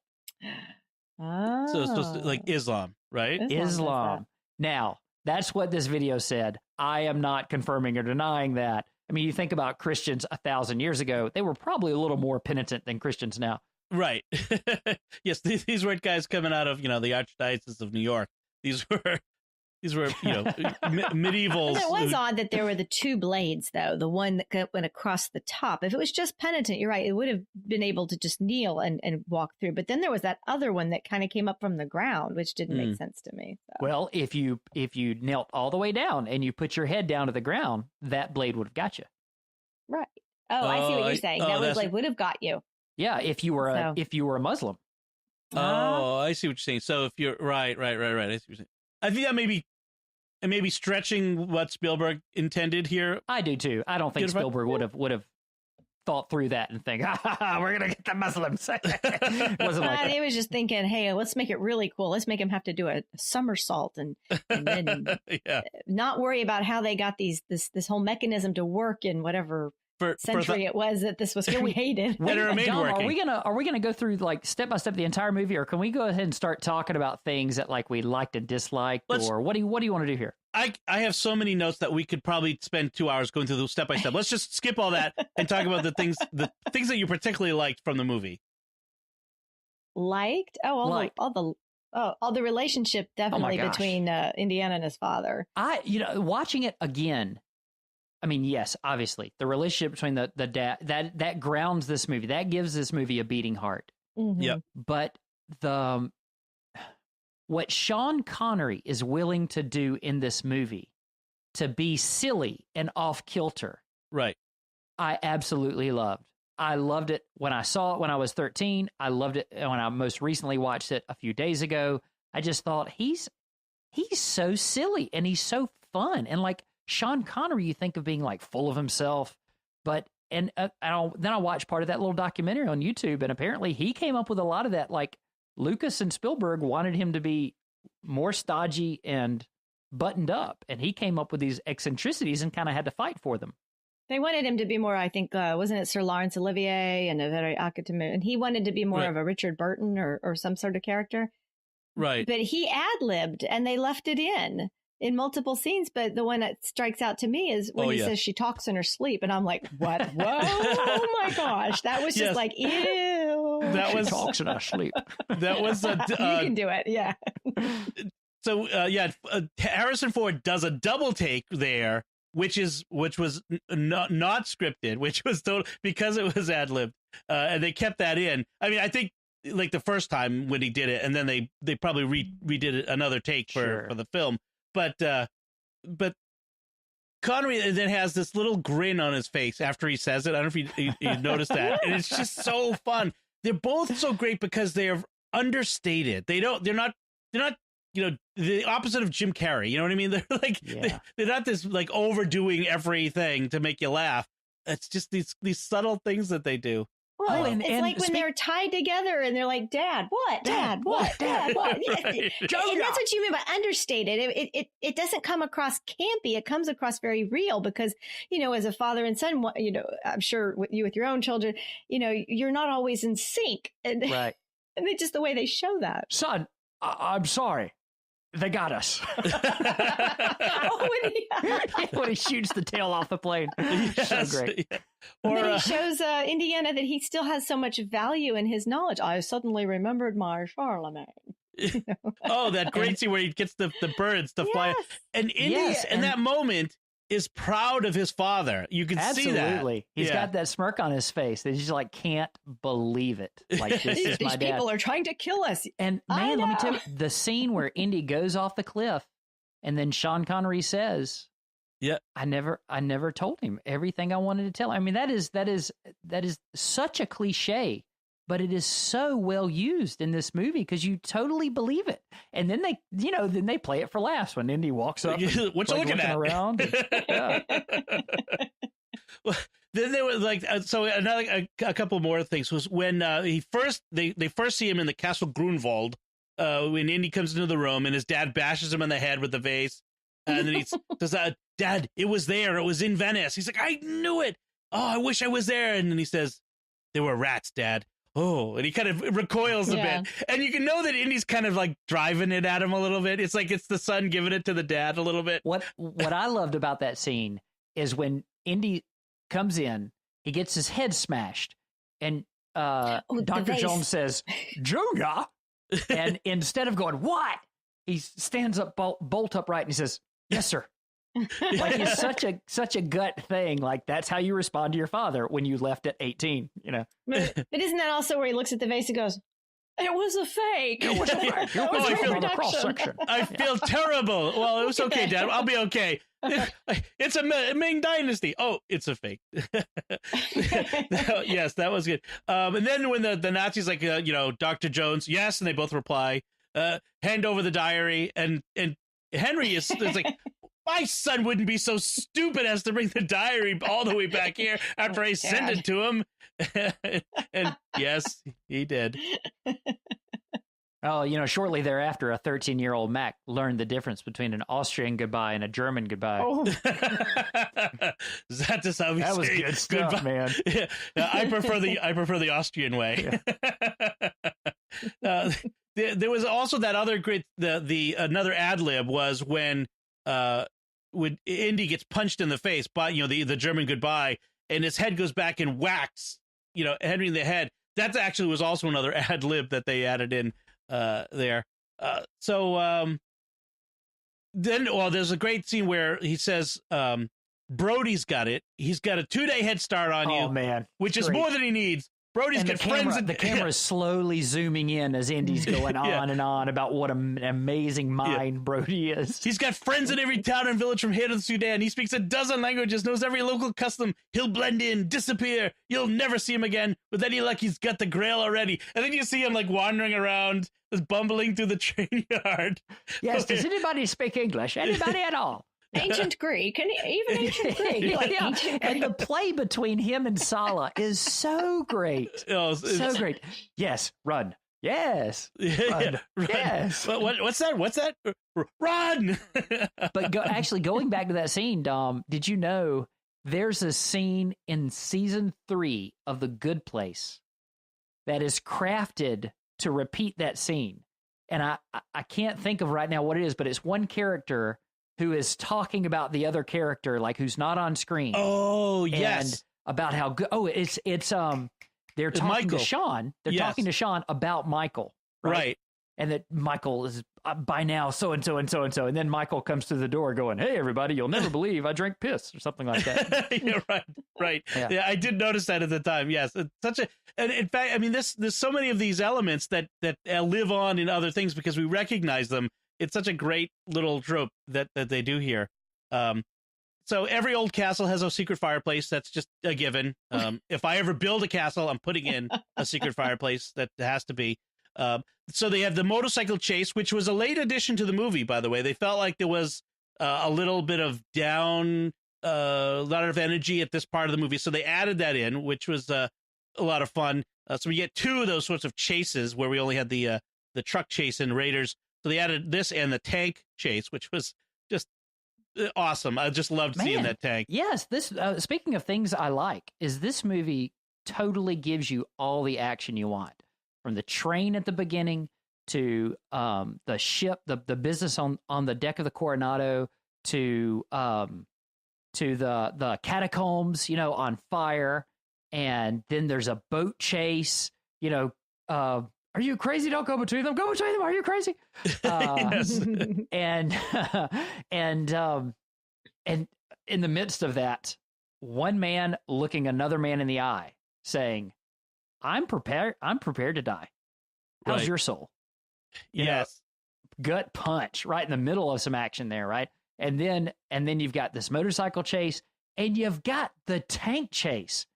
Oh. So it's supposed to, like Islam, right? Islam. Now, that's what this video said. I am not confirming or denying that. I mean, you think about Christians 1,000 years ago, they were probably a little more penitent than Christians now. Right. Yes, these weren't guys coming out of, the Archdiocese of New York. These were, medieval. It was odd that there were the two blades, though. The one that went across the top. If it was just penitent, you're right, it would have been able to just kneel and walk through. But then there was that other one that kind of came up from the ground, which didn't make sense to me. So. Well, if you knelt all the way down and you put your head down to the ground, that blade would have got you. Right. Oh, I see what you're saying. That blade would have got you. Yeah, if you were a Muslim. Oh, I see what you're saying. So if you're right. I see what you're saying. I think that may be stretching what Spielberg intended here. I do too. I don't think Spielberg would have thought through that and think, we're gonna get the Muslims. It wasn't like that. He was just thinking, hey, let's make it really cool. Let's make him have to do a somersault and then not worry about how they got this whole mechanism to work in whatever century it was that this was created. Are we gonna go through like step by step the entire movie, or can we go ahead and start talking about things that like we liked and disliked, or what do you want to do here? I have so many notes that we could probably spend 2 hours going through those step by step. Let's just skip all that and talk about the things that you particularly liked from the movie. Liked? Oh, all the relationship definitely between Indiana and his father. Watching it again. I mean, yes, obviously, the relationship between the dad that grounds this movie, that gives this movie a beating heart. Mm-hmm. Yep. But what Sean Connery is willing to do in this movie to be silly and off kilter, right? I absolutely loved. I loved it when I saw it when I was 13. I loved it when I most recently watched it a few days ago. I just thought he's so silly and he's so fun, and like Sean Connery, you think of being like full of himself, but then I watched part of that little documentary on YouTube, and apparently he came up with a lot of that. Like Lucas and Spielberg wanted him to be more stodgy and buttoned up, and he came up with these eccentricities and kind of had to fight for them. They wanted him to be more, I think, wasn't it Sir Laurence Olivier and a very accoutrement, and he wanted to be more of a Richard Burton or some sort of character, right? But he ad-libbed, and they left it in multiple scenes, but the one that strikes out to me is when he says she talks in her sleep, and I'm like, what? Whoa! Oh my gosh, that was just like, ew. That was talks in her sleep. That was you can do it, yeah. So Harrison Ford does a double take there, which was not scripted, which was because it was ad libbed, and they kept that in. I mean, I think like the first time when he did it, and then they probably redid it another take for the film. But Connery then has this little grin on his face after he says it. I don't know if you noticed that. And it's just so fun. They're both so great because they are understated. They're not the opposite of Jim Carrey. You know what I mean? They're like they're not this like overdoing everything to make you laugh. It's just these subtle things that they do. Well, it's like when they're tied together and they're like, Dad, what? Dad, what? Dad, what? And that's what you mean by understated. It doesn't come across campy. It comes across very real because, as a father and son, I'm sure with your own children, you're not always in sync. Right. And it's just the way they show that. Son, I'm sorry. They got us. When he shoots the tail off the plane. Yes. So great. Yeah. And then he shows Indiana that he still has so much value in his knowledge. I suddenly remembered my Charlemagne. Oh, that great scene where he gets the birds to fly. And Indy in that moment is proud of his father. You can see that. Absolutely. He's got that smirk on his face. He's just like, can't believe it. Like, this is my dad. These people are trying to kill us. And man, let me tell you, the scene where Indy goes off the cliff and then Sean Connery says, I never told him everything I wanted to tell him. I mean, that is such a cliche, but it is so well used in this movie because you totally believe it. And then they play it for laughs when Indy walks up. What you looking at? Around. Well, then there was like so another a couple more things was when they first see him in the Castle Grunwald when Indy comes into the room and his dad bashes him on the head with the vase, and then he says, "Dad, it was there. It was in Venice." He's like, "I knew it. Oh, I wish I was there." And then he says, They were rats, Dad. Oh, and he kind of recoils a bit. And you can know that Indy's kind of like driving it at him a little bit. It's like it's the son giving it to the dad a little bit. What I loved about that scene is when Indy comes in, he gets his head smashed, and Dr. Jones says, Junior, and instead of going, what? He stands up bolt upright and he says, yes, sir. Like it's such a gut thing. Like that's how you respond to your father when you left at 18, you know. But isn't that also where he looks at the face and goes, it was a fake. It was a fake. It was a cross section. I feel terrible. Well, it was okay, Dad. I'll be okay. It's a Ming Dynasty. Oh, it's a fake. Yes, that was good. And then when the Nazis like, Dr. Jones, yes, and they both reply, hand over the diary, and Henry is like, my son wouldn't be so stupid as to bring the diary all the way back here after I sent it to him. And yes, he did. Oh, shortly thereafter, a 13-year-old Mac learned the difference between an Austrian goodbye and a German goodbye. Oh. Is that just how we that say was good stuff, goodbye? Man. Yeah, I prefer the Austrian way. Yeah. There was also that other great another ad lib was when Indy gets punched in the face by the German goodbye, and his head goes back and whacks Henry in the head. That actually was also another ad lib that they added in there. Then there's a great scene where he says Brody's got it. He's got a 2-day head start on you. Oh man, which is more than he needs. Brody's got friends. The camera's slowly zooming in as Indy's going on and on about what an amazing mind Brody is. He's got friends in every town and village from here to the Sudan. He speaks a dozen languages, knows every local custom. He'll blend in, disappear. You'll never see him again. With any luck, he's got the Grail already. And then you see him like wandering around, just bumbling through the train yard. Yes, does anybody speak English? Anybody at all? Ancient Greek, and even ancient Greek. Ancient and the play between him and Sala is so great. So great. Yes, run. Yes. Run. Run. Yes. What's that? Run. But going back to that scene, Dom, did you know there's a scene in season 3 of The Good Place that is crafted to repeat that scene? And I can't think of right now what it is, but it's one character who is talking about the other character, like who's not on screen. Oh, yes. And about how good. Oh, it's they're talking Michael. to Sean. They're talking to Sean about Michael. Right. And that Michael is by now so and so and so and so. And then Michael comes to the door going, hey, everybody, you'll never believe I drank piss or something like that. Yeah, right. Yeah, I did notice that at the time. Yes. It's and in fact, I mean, there's so many of these elements that live on in other things because we recognize them. It's such a great little trope that they do here. So every old castle has a secret fireplace. That's just a given. If I ever build a castle, I'm putting in a secret fireplace. That has to be. So they have the motorcycle chase, which was a late addition to the movie, by the way. They felt like there was a little bit of a lot of energy at this part of the movie. So they added that in, which was a lot of fun. So we get 2 of those sorts of chases where we only had the truck chase in Raiders. So they added this and the tank chase, which was just awesome. I just loved seeing that tank. Yes, this. Speaking of things I like, is this movie totally gives you all the action you want, from the train at the beginning to the ship, the business on the deck of the Coronado, to the catacombs, on fire, and then there's a boat chase. Are you crazy? Don't go between them. Go between them. Are you crazy? Yes. And in the midst of that, one man looking another man in the eye, saying, "I'm prepared. I'm prepared to die. How's your soul?" Yes. Gut punch right in the middle of some action there, right? And then you've got this motorcycle chase, and you've got the tank chase.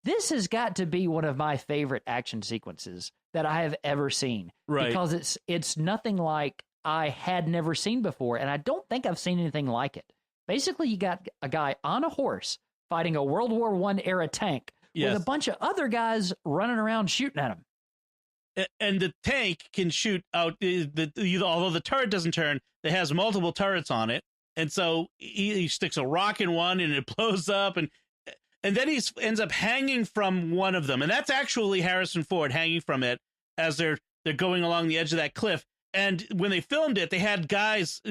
This has got to be one of my favorite action sequences that I have ever seen. Right. Because it's nothing like I had never seen before, and I don't think I've seen anything like it. Basically, you got a guy on a horse fighting a World War I era tank with a bunch of other guys running around shooting at him. And the tank can shoot out, although the turret doesn't turn, it has multiple turrets on it. And so he sticks a rock in one and it blows up. And and then he ends up hanging from one of them, and that's actually Harrison Ford hanging from it as they're going along the edge of that cliff. And when they filmed it, they had guys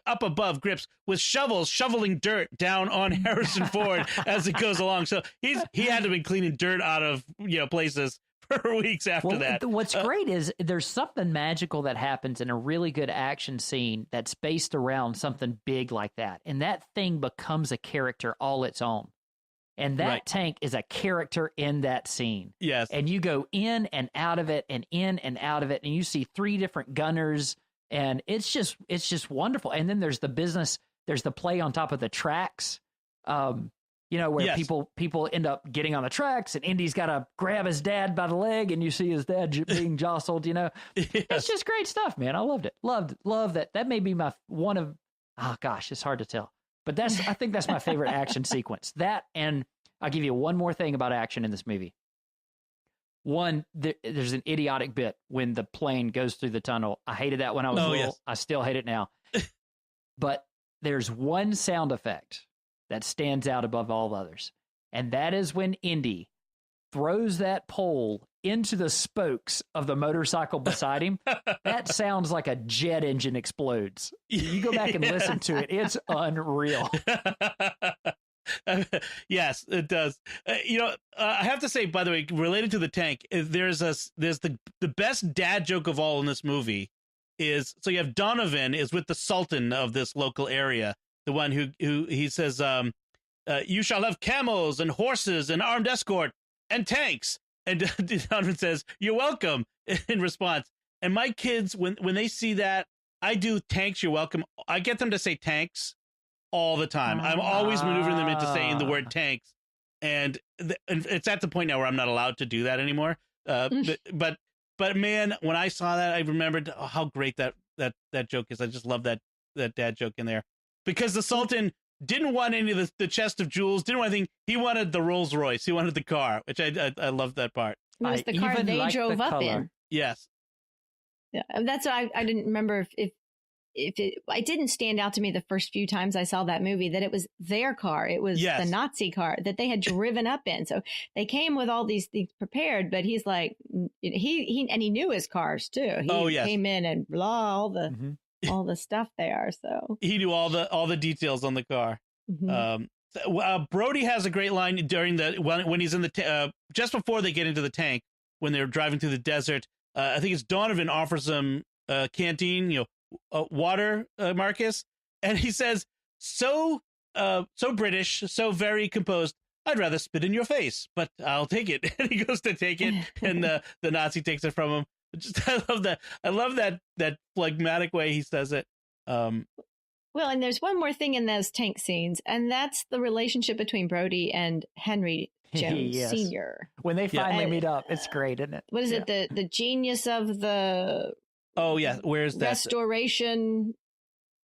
up above, grips, with shovels shoveling dirt down on Harrison Ford as it goes along. So he had to be cleaning dirt out of places for weeks after that. What's great is there's something magical that happens in a really good action scene that's based around something big like that, and that thing becomes a character all its own. And that tank is a character in that scene. Yes. And you go in and out of it and in and out of it. And you see 3 different gunners. And it's just wonderful. And then there's the business. There's the play on top of the tracks, where people end up getting on the tracks. And Indy's got to grab his dad by the leg. And you see his dad being jostled, Yes. It's just great stuff, man. I loved it. Love that. That may be it's hard to tell. But I think that's my favorite action sequence. That, and I'll give you one more thing about action in this movie. One, there's an idiotic bit when the plane goes through the tunnel. I hated that when I was little. Yes. I still hate it now. But there's one sound effect that stands out above all others. And that is when Indy throws that pole into the spokes of the motorcycle beside him. That sounds like a jet engine explodes. You go back and listen to it. It's unreal. Yes, it does. I have to say, by the way, related to the tank, there's the best dad joke of all in this movie is, so you have Donovan is with the Sultan of this local area, the one who he says, you shall have camels and horses and armed escort and tanks. And Donovan says, "You're welcome," in response. And my kids, when they see that, I do tanks, you're welcome. I get them to say tanks all the time. I'm always maneuvering them into saying the word tanks. And it's at the point now where I'm not allowed to do that anymore. But man, when I saw that, I remembered how great that joke is. I just love that dad joke in there. Because the Sultan didn't want any of the chest of jewels, didn't want anything. He wanted the Rolls Royce. He wanted the car, which I love that part. It was the car they drove up in. Yes. Yeah, that's why I didn't remember if it didn't stand out to me the first few times I saw that movie that it was their car. It was the Nazi car that they had driven up in. So they came with all these things prepared, but he's like, he knew his cars too. He came in and blah, all the stuff there. So he knew all the details on the car. Mm-hmm. Brody has a great line during when he's in the just before they get into the tank, when they're driving through the desert. I think it's Donovan offers him a canteen, water, Marcus, and he says, so British, so very composed, "I'd rather spit in your face, but I'll take it." And he goes to take it, and the Nazi takes it from him. I love that phlegmatic way he says it. Well, and there's one more thing in those tank scenes, and that's the relationship between Brody and Henry Jones Sr. When they finally meet up, it's great, isn't it? What is it? The genius of the where's that? Restoration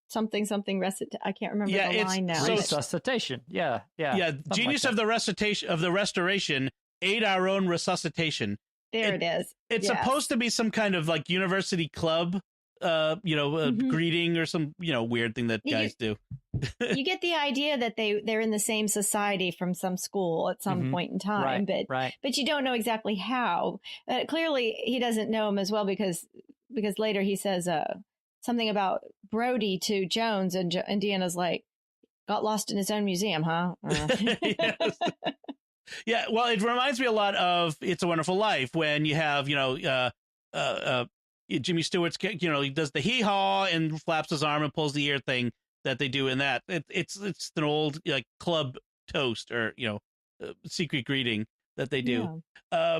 something I can't remember the line now. Resuscitation. Yeah. Genius like of the restoration, aid our own resuscitation. There it is. It's supposed to be some kind of like university club, greeting or some, weird thing that guys do. You get the idea that they're in the same society from some school at some point in time, but you don't know exactly how. Clearly, he doesn't know him as well because later he says something about Brody to Jones, and Deanna's like, got lost in his own museum, huh? Yes. Yeah, well, it reminds me a lot of It's a Wonderful Life when you have, Jimmy Stewart's, he does the hee-haw and flaps his arm and pulls the ear thing that they do in that. It's an old club toast or, secret greeting that they do. Yeah.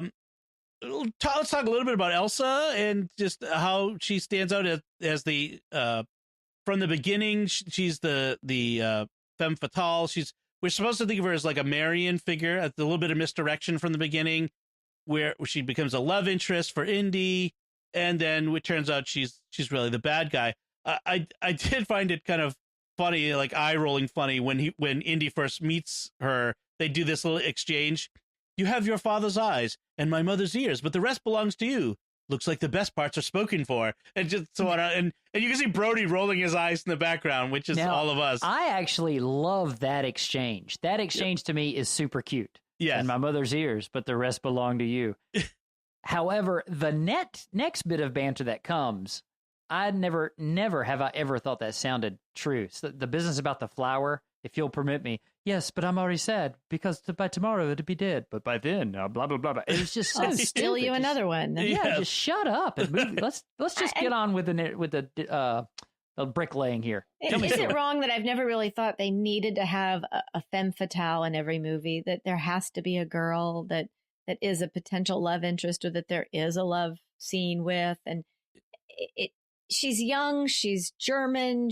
Let's talk a little bit about Elsa and just how she stands out as the, from the beginning, she's the femme fatale. We're supposed to think of her as like a Marion figure, a little bit of misdirection from the beginning, where she becomes a love interest for Indy, and then it turns out she's really the bad guy. I did find it kind of funny, like eye-rolling funny, when Indy first meets her. They do this little exchange. "You have your father's eyes and my mother's ears, but the rest belongs to you. looks like the best parts are spoken for, and just so on. And you can see Brody rolling his eyes in the background, which is all of us. I actually love that exchange. That exchange to me is super cute. Yes. And my mother's ears, but the rest belong to you. However, the next bit of banter that comes, I never have I ever thought that sounded true. So the business about the flower, if you'll permit me. Yes, but I'm already sad because by tomorrow it'll be dead. But by then, blah blah blah blah. It was just so I'll stupid. steal you another one. Yeah, just shut up and move. Let's just get on with the bricklaying here. Is it wrong that I've never really thought they needed to have a femme fatale in every movie? That there has to be a girl that is a potential love interest, or that there is a love scene with, and she's young, she's German.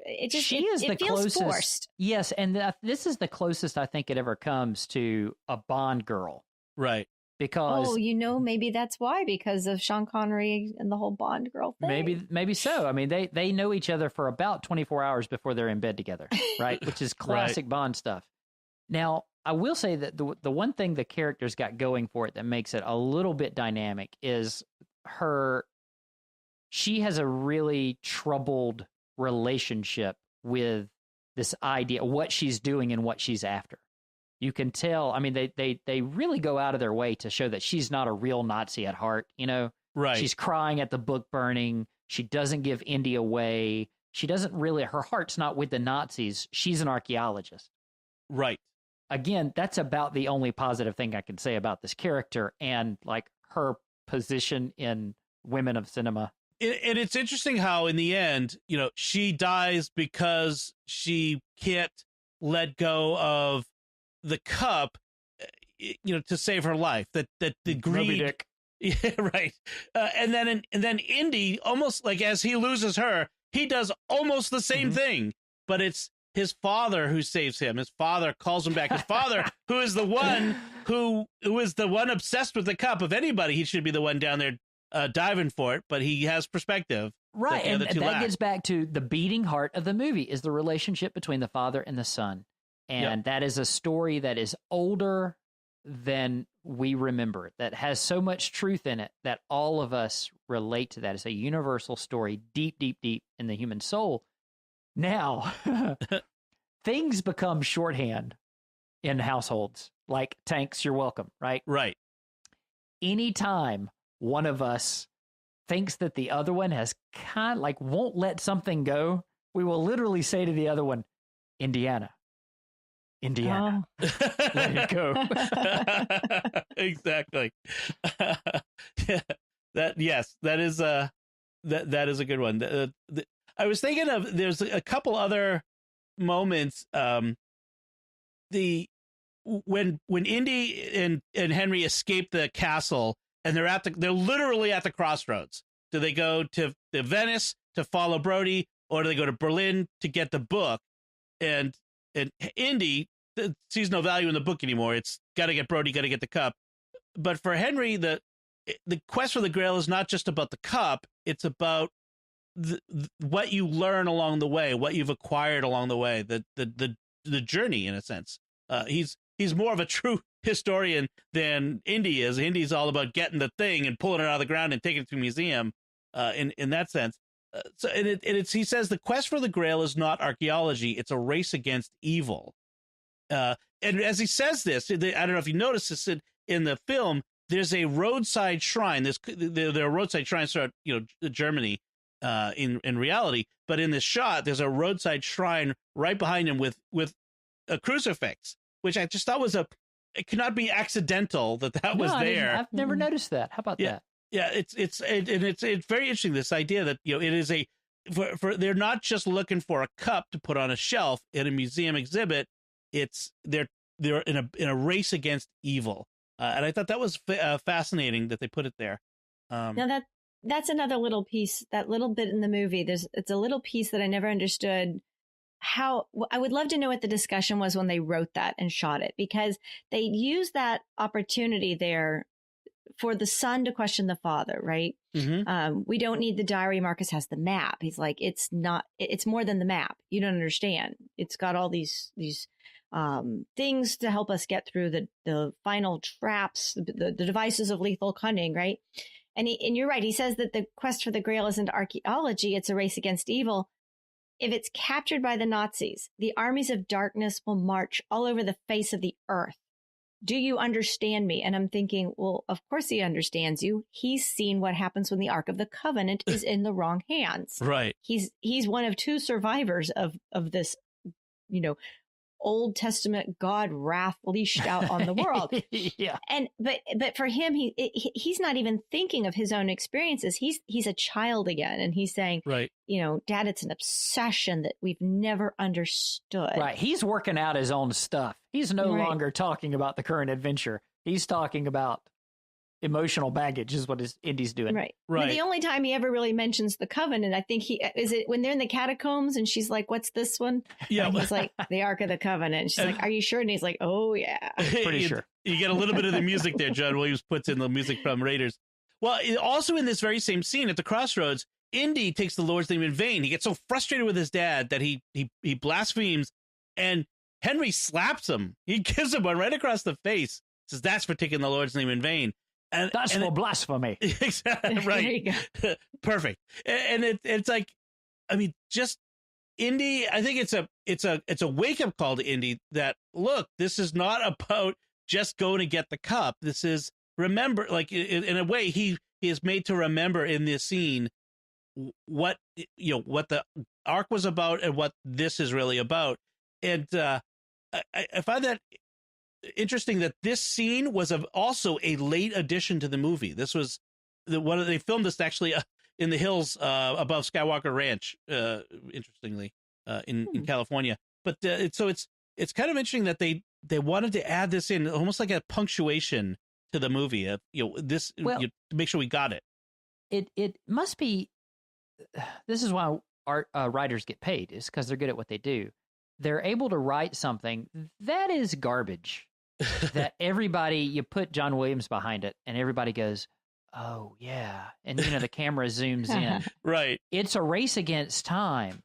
It feels forced. Yes, and this is the closest I think it ever comes to a Bond girl, right? Because maybe that's why, because of Sean Connery and the whole Bond girl thing. Maybe so. I mean, they know each other for about 24 hours before they're in bed together, right? Which is classic Bond stuff. Now, I will say that the one thing the character's got going for it that makes it a little bit dynamic is she has a really troubled relationship with this idea, what she's doing and what she's after. You can tell, I mean, they really go out of their way to show that she's not a real Nazi at heart, Right. She's crying at the book burning. She doesn't give Indy away. She doesn't really, her heart's not with the Nazis. She's an archaeologist. Right. Again, that's about the only positive thing I can say about this character and like her position in women of cinema. And it's interesting how in the end, she dies because she can't let go of the cup, to save her life. That the greed. Dick. Yeah, right. And then Indy, almost like as he loses her, he does almost the same thing, but it's his father who saves him. His father calls him back. His father, who is the one who is the one obsessed with the cup. Of anybody, he should be the one down there diving for it, but he has perspective. Right, and that gets back to the beating heart of the movie is the relationship between the father and the son. And that is a story that is older than we remember, that has so much truth in it that all of us relate to that. It's a universal story, deep, deep, deep in the human soul. Now, things become shorthand in households, like tanks, you're welcome, right? Right. Anytime one of us thinks that the other one has won't let something go, we will literally say to the other one, Indiana. Let it go. Exactly. That is a good one. I was thinking of, there's a couple other moments. When Indy and Henry escape the castle, and they're literally at the crossroads. Do they go to Venice to follow Brody, or do they go to Berlin to get the book? And Indy sees no value in the book anymore. It's got to get Brody, got to get the cup. But for Henry, the quest for the Grail is not just about the cup. It's about what you learn along the way, what you've acquired along the way, the journey, in a sense. He's more of a true historian than Indy is. Indy's all about getting the thing and pulling it out of the ground and taking it to a museum. In that sense. He says the quest for the Grail is not archaeology; it's a race against evil. And as he says this, I don't know if you notice this in the film. There's a roadside shrine. There are roadside shrines throughout Germany in reality, but in this shot, there's a roadside shrine right behind him with a crucifix, which I just thought it could not be accidental that was there. I've never noticed that. How about that? Yeah, it's very interesting, this idea that it is they're not just looking for a cup to put on a shelf in a museum exhibit. They're in a race against evil, and I thought that was fascinating that they put it there. Now that's another little piece, that little bit in the movie. It's a little piece that I never understood. How I would love to know what the discussion was when they wrote that and shot it, because they used that opportunity there for the son to question the father, right? Mm-hmm. We don't need the diary. Marcus has the map. He's like, it's more than the map. You don't understand. It's got all these things to help us get through the final traps, the devices of lethal cunning, right? And you're right. He says that the quest for the Grail isn't archaeology. It's a race against evil. If it's captured by the Nazis, the armies of darkness will march all over the face of the earth. Do you understand me? And I'm thinking, well, of course he understands you. He's seen what happens when the Ark of the Covenant is in the wrong hands. Right. He's one of two survivors of this, Old Testament God wrath leashed out on the world. Yeah. And but for him, he's not even thinking of his own experiences. He's a child again, and he's saying, right, Dad, it's an obsession that we've never understood. Right. He's working out his own stuff. He's no Right. longer talking about the current adventure. He's talking about emotional baggage is what Indy's doing. Right. Right. But the only time he ever really mentions the covenant, I think is it when they're in the catacombs and she's like, "What's this one?" Yeah. And he's like, "The Ark of the Covenant." And she's like, "Are you sure?" And he's like, "Oh yeah." Pretty sure. You get a little bit of the music there. John Williams puts in the music from Raiders. Well, also in this very same scene at the crossroads, Indy takes the Lord's name in vain. He gets so frustrated with his dad that he blasphemes, and Henry slaps him. He gives him one right across the face. Says, "That's for taking the Lord's name in vain." And that's for blasphemy. Exactly right. Perfect. And it's like, I mean, just Indy. I think it's a wake up call to Indy that, look, this is not about just going to get the cup. This is remember, like in a way, he is made to remember in this scene what the Ark was about and what this is really about. And I find that interesting that this scene was also a late addition to the movie. This was they filmed this actually in the hills above Skywalker Ranch, interestingly, in California. But it's kind of interesting that they wanted to add this in almost like a punctuation to the movie. To make sure we got it. It must be. This is why art writers get paid, is because they're good at what they do. They're able to write something that is garbage that everybody, you put John Williams behind it and everybody goes, "Oh yeah." And the camera zooms in. Right. It's a race against time.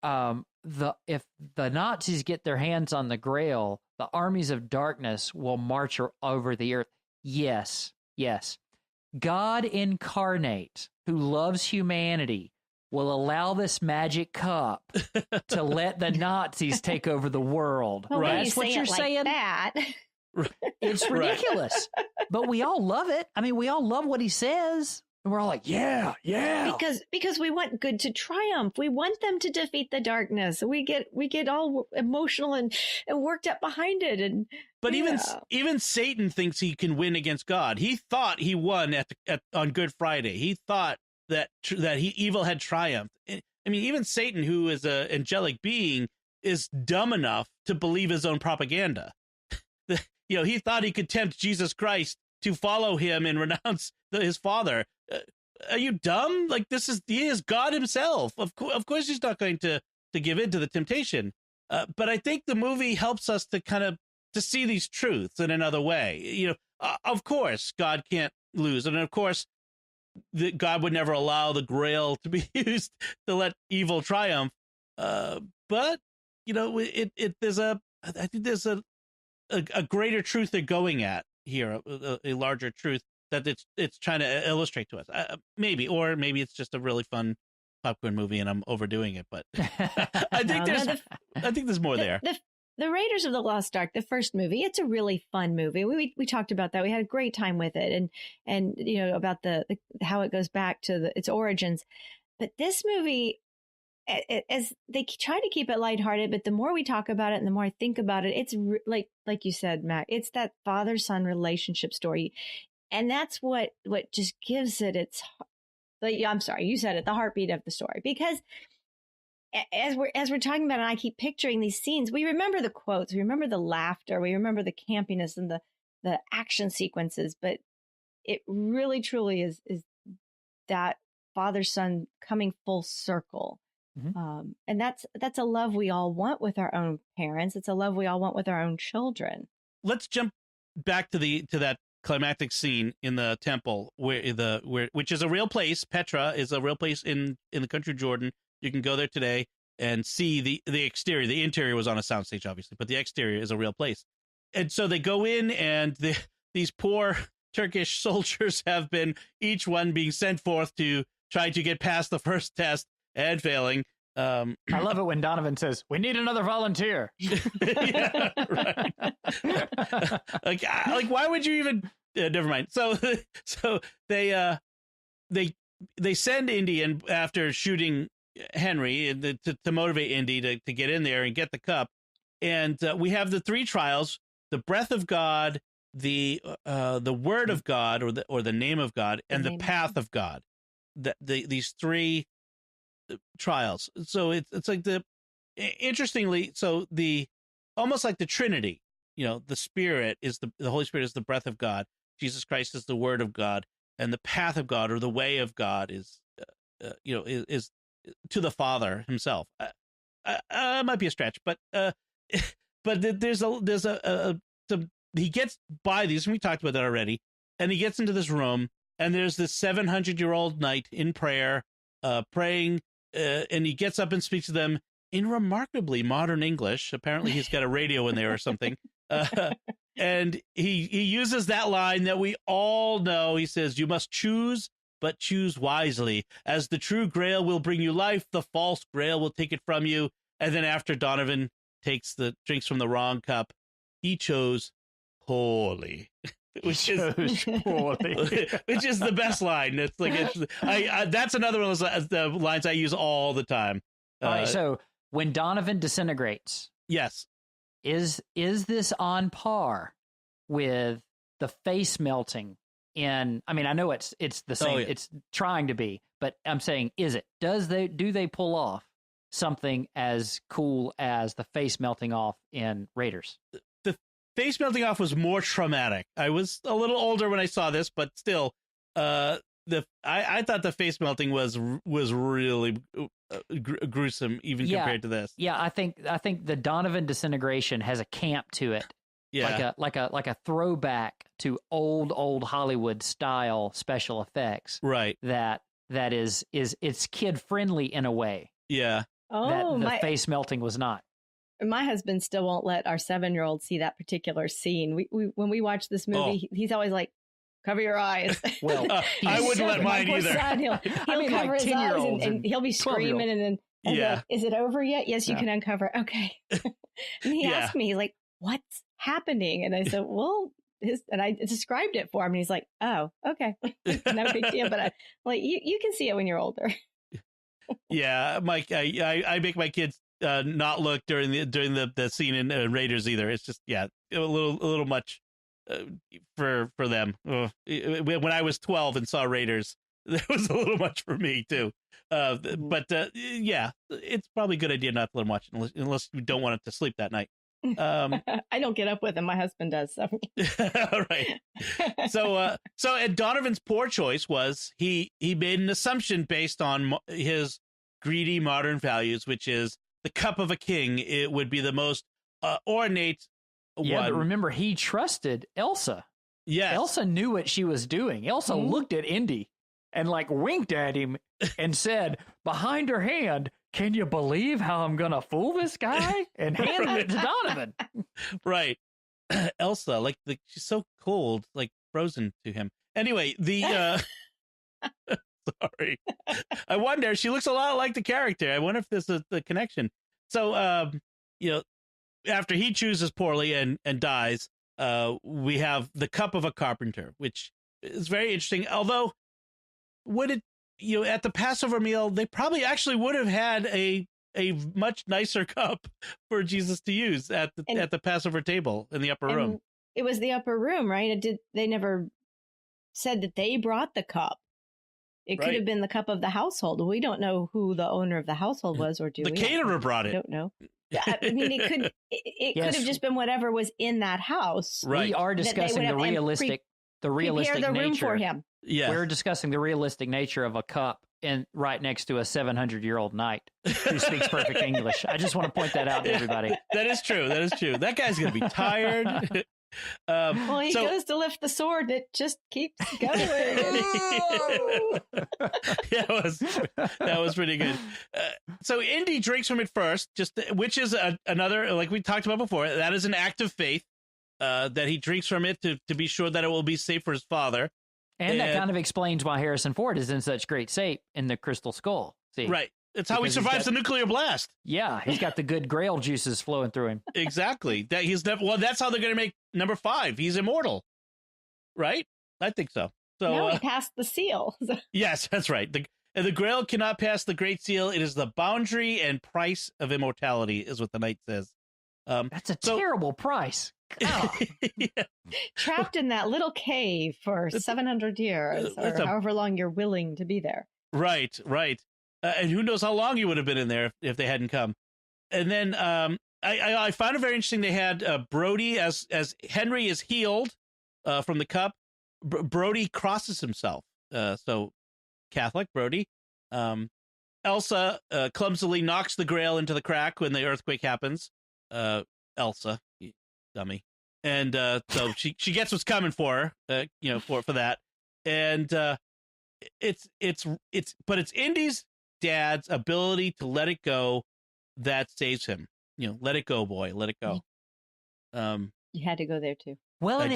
If the Nazis get their hands on the Grail, the armies of darkness will march over the earth. Yes. God incarnate, who loves humanity, will allow this magic cup to let the Nazis take over the world. Well, right? That's what you're saying. That. It's ridiculous, but we all love it. I mean, we all love what he says. And we're all like, yeah. Because we want good to triumph. We want them to defeat the darkness. We get all emotional and worked up behind it. But even Satan thinks he can win against God. He thought he won on Good Friday. He thought that evil had triumphed. I mean, even Satan, who is an angelic being, is dumb enough to believe his own propaganda. He thought he could tempt Jesus Christ to follow him and renounce his father. Are you dumb? Like, he is God himself. Of course he's not going to give in to the temptation. But I think the movie helps us to kind of to see these truths in another way. Of course God can't lose, and of course that God would never allow the Grail to be used to let evil triumph. But I think there's a greater truth they're going at here, a larger truth that it's trying to illustrate to us. Maybe it's just a really fun popcorn movie and I'm overdoing it, but I think there's more there. The Raiders of the Lost Ark, the first movie, it's a really fun movie. We talked about that. We had a great time with it, and about the how it goes back to its origins. But this movie, as they try to keep it lighthearted, but the more we talk about it and the more I think about it, it's like you said, Mac, it's that father-son relationship story, and that's what just gives it its. I'm sorry, you said it, the heartbeat of the story, because as we're talking about it, and I keep picturing these scenes, we remember the quotes, we remember the laughter, we remember the campiness and the action sequences, but it really truly is that father-son coming full circle. Mm-hmm. And that's a love we all want with our own parents. It's a love we all want with our own children. Let's jump back to that climactic scene in the temple which is a real place. Petra is a real place in the country of Jordan. You can go there today and see the exterior. The interior was on a soundstage, obviously, but the exterior is a real place. And so they go in, and these poor Turkish soldiers have been, each one being sent forth to try to get past the first test and failing. I love it when Donovan says, "We need another volunteer." Yeah, right. like, why would you even? Never mind. So they send Indy in after shooting Henry to motivate Indy to get in there and get the cup. And we have the 3 trials: the breath of God, the word of God, or the name of God, and the path of God. These 3 trials. So it's like interestingly, so almost like the Trinity. The Spirit is the Holy Spirit is the breath of God. Jesus Christ is the word of God, and the path of God, or the way of God, is is to the Father himself. Might be a stretch, but there's he gets by these, and we talked about that already. And he gets into this room, and there's this 700-year-old knight in prayer, praying, and he gets up and speaks to them in remarkably modern English. Apparently, he's got a radio in there or something. And he uses that line that we all know. He says, "You must choose, but choose wisely. As the true Grail will bring you life, the false Grail will take it from you." And then after Donovan drinks from the wrong cup, he chose Holy, which is the best line. It's like that's another one of the lines I use all the time. All right, so when Donovan disintegrates, yes, is this on par with the face melting in? I mean, I know it's the same. Oh, yeah. It's trying to be, but I'm saying, is it? Do they pull off something as cool as the face melting off in Raiders? The face melting off was more traumatic. I was a little older when I saw this, but still, I thought the face melting was really gruesome, even compared to this. Yeah, I think the Donovan disintegration has a camp to it. Yeah, like a throwback to old Hollywood style special effects. Right. That is it's kid friendly in a way. Yeah. Oh, the face melting was not. My husband still won't let our 7-year-old see that particular scene. We when we watch this movie, he's always like, "Cover your eyes." Well, I wouldn't let mine either. Son, he'll cover his eyes and he'll be screaming and then like, "Is it over yet?" "Yes, you can uncover." "Okay." And he asked me, he's like, "What's happening?" And I said, "Well," and I described it for him, and he's like, "Oh, okay." No big deal. But you can see it when you're older. Yeah, Mike, I make my kids not look during the scene in Raiders either. It's just a little much for them. When I was 12 and saw Raiders, that was a little much for me too. But it's probably a good idea not to let them watch it unless you don't want it to sleep that night. I don't get up with him. My husband does. So. All right. So Donovan's poor choice was he made an assumption based on his greedy modern values, which is the cup of a king. It would be the most ornate one. Yeah, but remember, he trusted Elsa. Yes. Elsa knew what she was doing. Elsa looked at Indy and winked at him and said, behind her hand, "Can you believe how I'm going to fool this guy?" And handed it to Donovan. Right. Elsa, she's so cold, frozen to him. Anyway, sorry. I wonder, she looks a lot like the character. I wonder if this is the connection. So, after he chooses poorly and dies, we have the cup of a carpenter, which is very interesting. Although, at the Passover meal, they probably actually would have had a much nicer cup for Jesus to use at the Passover table in the upper room. It was the upper room, right? They never said that they brought the cup. It could have been the cup of the household. We don't know who the owner of the household was, or do we? The caterer brought it. I don't know. I mean, it could could have just been whatever was in that house. Right. We are discussing the realistic room nature for him. Yeah, we're discussing the realistic nature of a cup and right next to a 700-year-old knight who speaks perfect English. I just want to point that out to everybody. That is true. That guy's going to be tired. Well, he goes to lift the sword. It just keeps going. That was pretty good. So Indy drinks from it first, which is another, like we talked about before, that is an act of faith. that he drinks from it to be sure that it will be safe for his father. And that kind of explains why Harrison Ford is in such great shape in the Crystal Skull. See? Right. It's how he survives the nuclear blast. Yeah, he's got the good Grail juices flowing through him. Exactly. That's how they're going to make number 5. He's immortal. Right? I think so. So now he passed the seal. Yes, that's right. The Grail cannot pass the Great Seal. It is the boundary and price of immortality, is what the knight says. That's a terrible price. Yeah. Trapped in that little cave for 700 years, or however long you're willing to be there. Right. And who knows how long you would have been in there if they hadn't come. And then I found it very interesting. They had Brody as Henry is healed from the cup. Brody crosses himself. So Catholic Brody. Elsa clumsily knocks the Grail into the crack when the earthquake happens. Elsa, you dummy. And so she gets what's coming for her, for that. And it's Indy's dad's ability to let it go that saves him. Let it go, boy, let it go. You had to go there too. Well,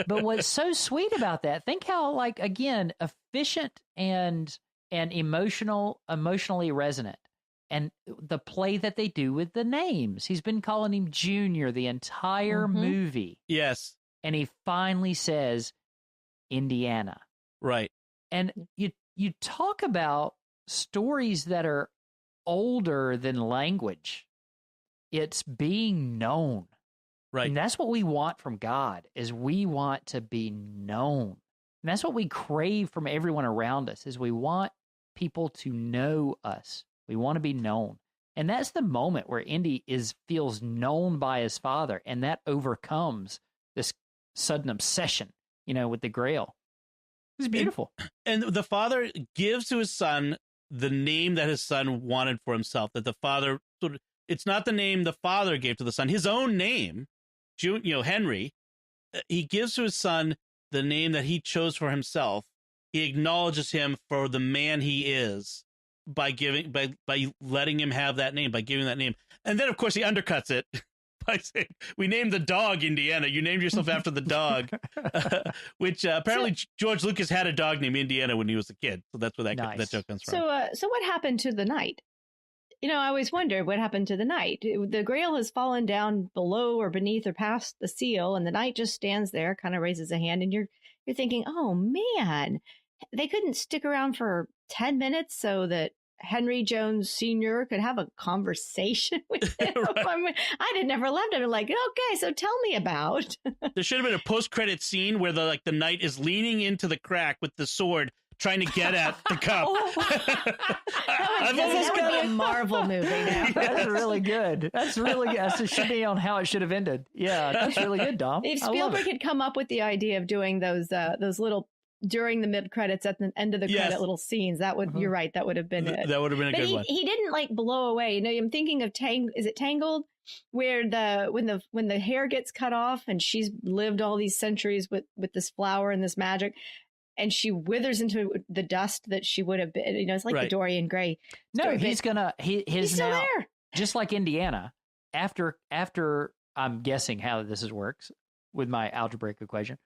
but what's so sweet about that, think how, again, efficient and emotionally resonant. And the play that they do with the names. He's been calling him Junior the entire movie. Yes. And he finally says, Indiana. Right. And you talk about stories that are older than language. It's being known. Right. And that's what we want from God, is we want to be known. And that's what we crave from everyone around us, is we want people to know us. We want to be known. And that's the moment where Indy feels known by his father, and that overcomes this sudden obsession, with the Grail. It's beautiful. And the father gives to his son the name that his son wanted for himself, that the father it's not the name the father gave to the son, his own name, Henry. He gives to his son the name that he chose for himself. He acknowledges him for the man he is by letting him have that name, by giving that name. And then, of course, he undercuts it by saying, we named the dog Indiana. You named yourself after the dog, which apparently George Lucas had a dog named Indiana when he was a kid. So that's where that joke comes from. So what happened to the knight? I always wondered what happened to the knight. The Grail has fallen down below or beneath or past the seal, and the knight just stands there, kind of raises a hand, and you're thinking, oh man, they couldn't stick around for 10 minutes so that Henry Jones Sr. could have a conversation with him. Right. I'd have never left him. Like, okay, so tell me about. There should have been a post-credit scene where the knight is leaning into the crack with the sword, trying to get at the cup. That would be a Marvel movie now. That's really good. That's really good. That should be on how it should have ended. Yeah, that's really good, Dom. If Spielberg had come up with the idea of doing those little during the mid credits at the end of the credit little scenes, that would you're right, that would have been it. That would have been a good one. He didn't blow away. I'm thinking of is it Tangled, where when the hair gets cut off and she's lived all these centuries with this flower and this magic, and she withers into the dust that she would have been. It's like the Dorian Gray story. No, he's still there. Just like Indiana, after I'm guessing how this works with my algebraic equation,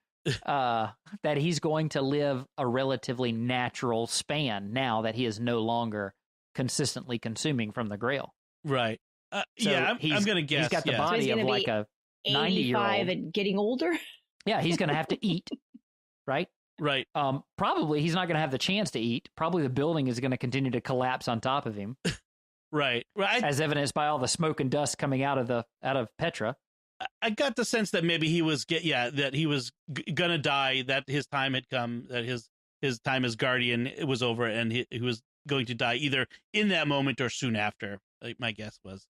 that he's going to live a relatively natural span now that he is no longer consistently consuming from the Grail. Right. I'm going to guess. He's got the body of like a 90-year-old. And getting older. Yeah, he's going to have to eat, right? Right. Probably he's not going to have the chance to eat. Probably the building is going to continue to collapse on top of him. Right. As evidenced by all the smoke and dust coming out of Petra. I got the sense that maybe he was that he was gonna die, that his time had come, that his time as guardian was over, and he was going to die either in that moment or soon after. My guess was.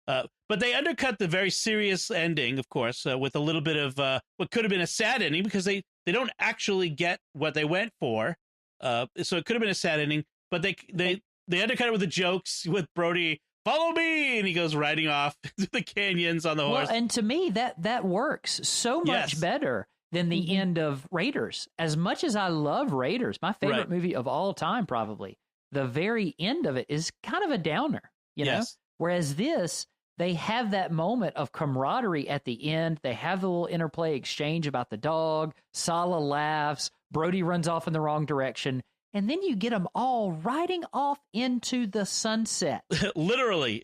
But they undercut the very serious ending, of course, with a little bit of what could have been a sad ending, because they don't actually get what they went for. So it could have been a sad ending, but they undercut it with the jokes with Brody. Follow me, and he goes riding off to the canyons on the horse. Well, and to me, that works so much better than the end of Raiders. As much as I love Raiders, my favorite movie of all time, probably, the very end of it is kind of a downer, you know? Whereas this, they have that moment of camaraderie at the end. They have the little interplay exchange about the dog. Sala laughs. Brody runs off in the wrong direction. And then you get them all riding off into the sunset. Literally.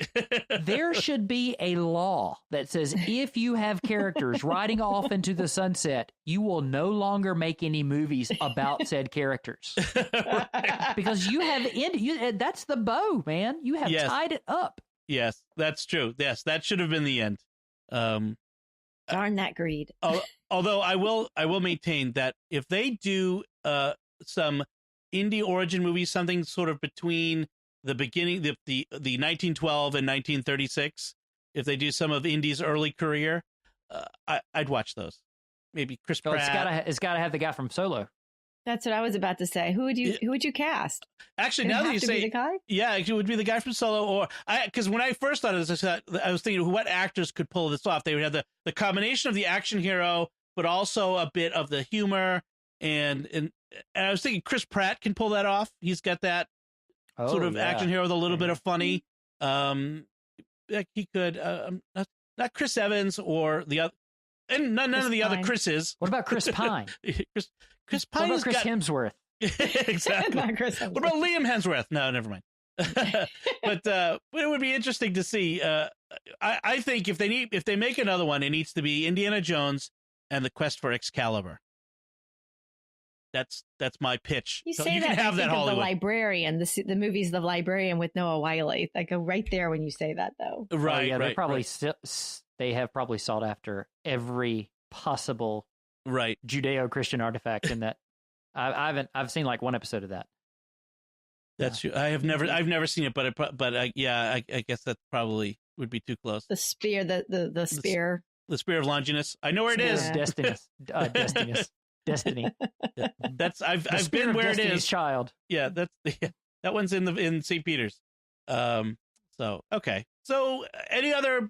There should be a law that says if you have characters riding off into the sunset, you will no longer make any movies about said characters. Because you have that's the bow, man. You have tied it up. Yes, that's true. Yes, that should have been the end. Darn that greed. Although I will maintain that if they do some indie origin movies, something sort of between the beginning, the 1912 and 1936, if they do some of Indy's early career, I'd watch those. Maybe Chris Pratt. It's got to have the guy from Solo. That's what I was about to say. Who would you cast? Actually, now that you say, the guy? Yeah, it would be the guy from Solo, or because when I first thought of this, I was thinking what actors could pull this off. They would have the combination of the action hero, but also a bit of the humor, and I was thinking Chris Pratt can pull that off. He's got that sort of action hero with a little bit of funny. He could not Chris Evans or the other, and none of the other Chris's. What about Chris Pine? Chris Pine. What about Chris Hemsworth? Exactly. What about Liam Hemsworth? No, never mind. But it would be interesting to see. I think if they make another one, it needs to be Indiana Jones and the Quest for Excalibur. That's my pitch. You say that, have that Hollywood. The Librarian, the movies The Librarian with Noah Wyle. I go right there when you say that, though. Right. Yeah, they have probably sought after every possible Judeo-Christian artifact in that. I've seen like one episode of that. That's true. I've never seen it, but I guess that probably would be too close. The spear, the spear. The spear of Longinus. I know where it is. Destiny. That's I've been where it is. Child. Yeah, that one's in St. Peter's. So okay. So any other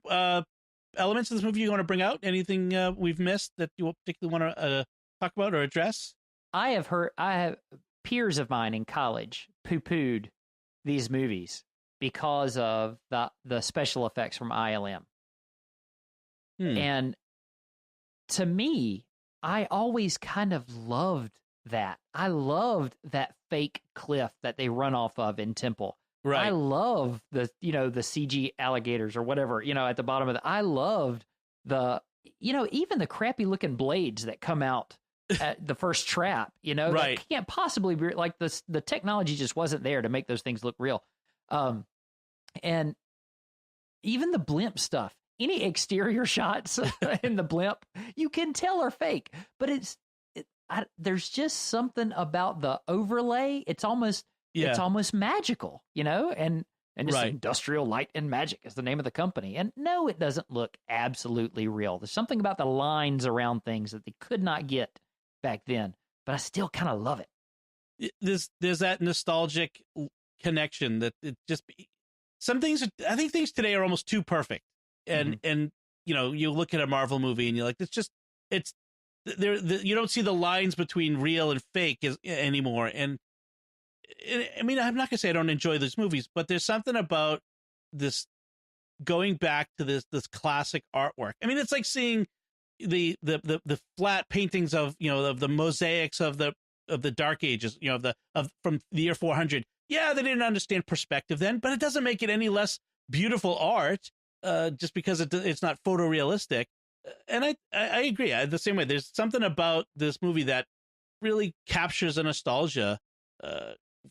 elements of this movie you want to bring out? Anything we've missed that you particularly want to talk about or address? I have peers of mine in college poo-pooed these movies because of the special effects from ILM. And to me, I always kind of loved that. I loved that fake cliff that they run off of in Temple. Right. I love the CG alligators or whatever, at the bottom of it. I loved even the crappy looking blades that come out at the first trap, right. That can't possibly be like the technology just wasn't there to make those things look real. And even the blimp stuff, any exterior shots in the blimp, you can tell are fake, but there's just something about the overlay. It's almost magical, and it's Industrial Light and Magic is the name of the company. And no, it doesn't look absolutely real. There's something about the lines around things that they could not get back then, but I still kind of love it. There's that nostalgic connection that it just some things. I think things today are almost too perfect, and you look at a Marvel movie and you're like, it's there. You don't see the lines between real and fake anymore. And I mean, I'm not gonna say I don't enjoy these movies, but there's something about this going back to this classic artwork. I mean, it's like seeing the flat paintings of the mosaics of the Dark Ages, from the year 400. Yeah, they didn't understand perspective then, but it doesn't make it any less beautiful art just because it's not photorealistic. And I agree. The same way. There's something about this movie that really captures a nostalgia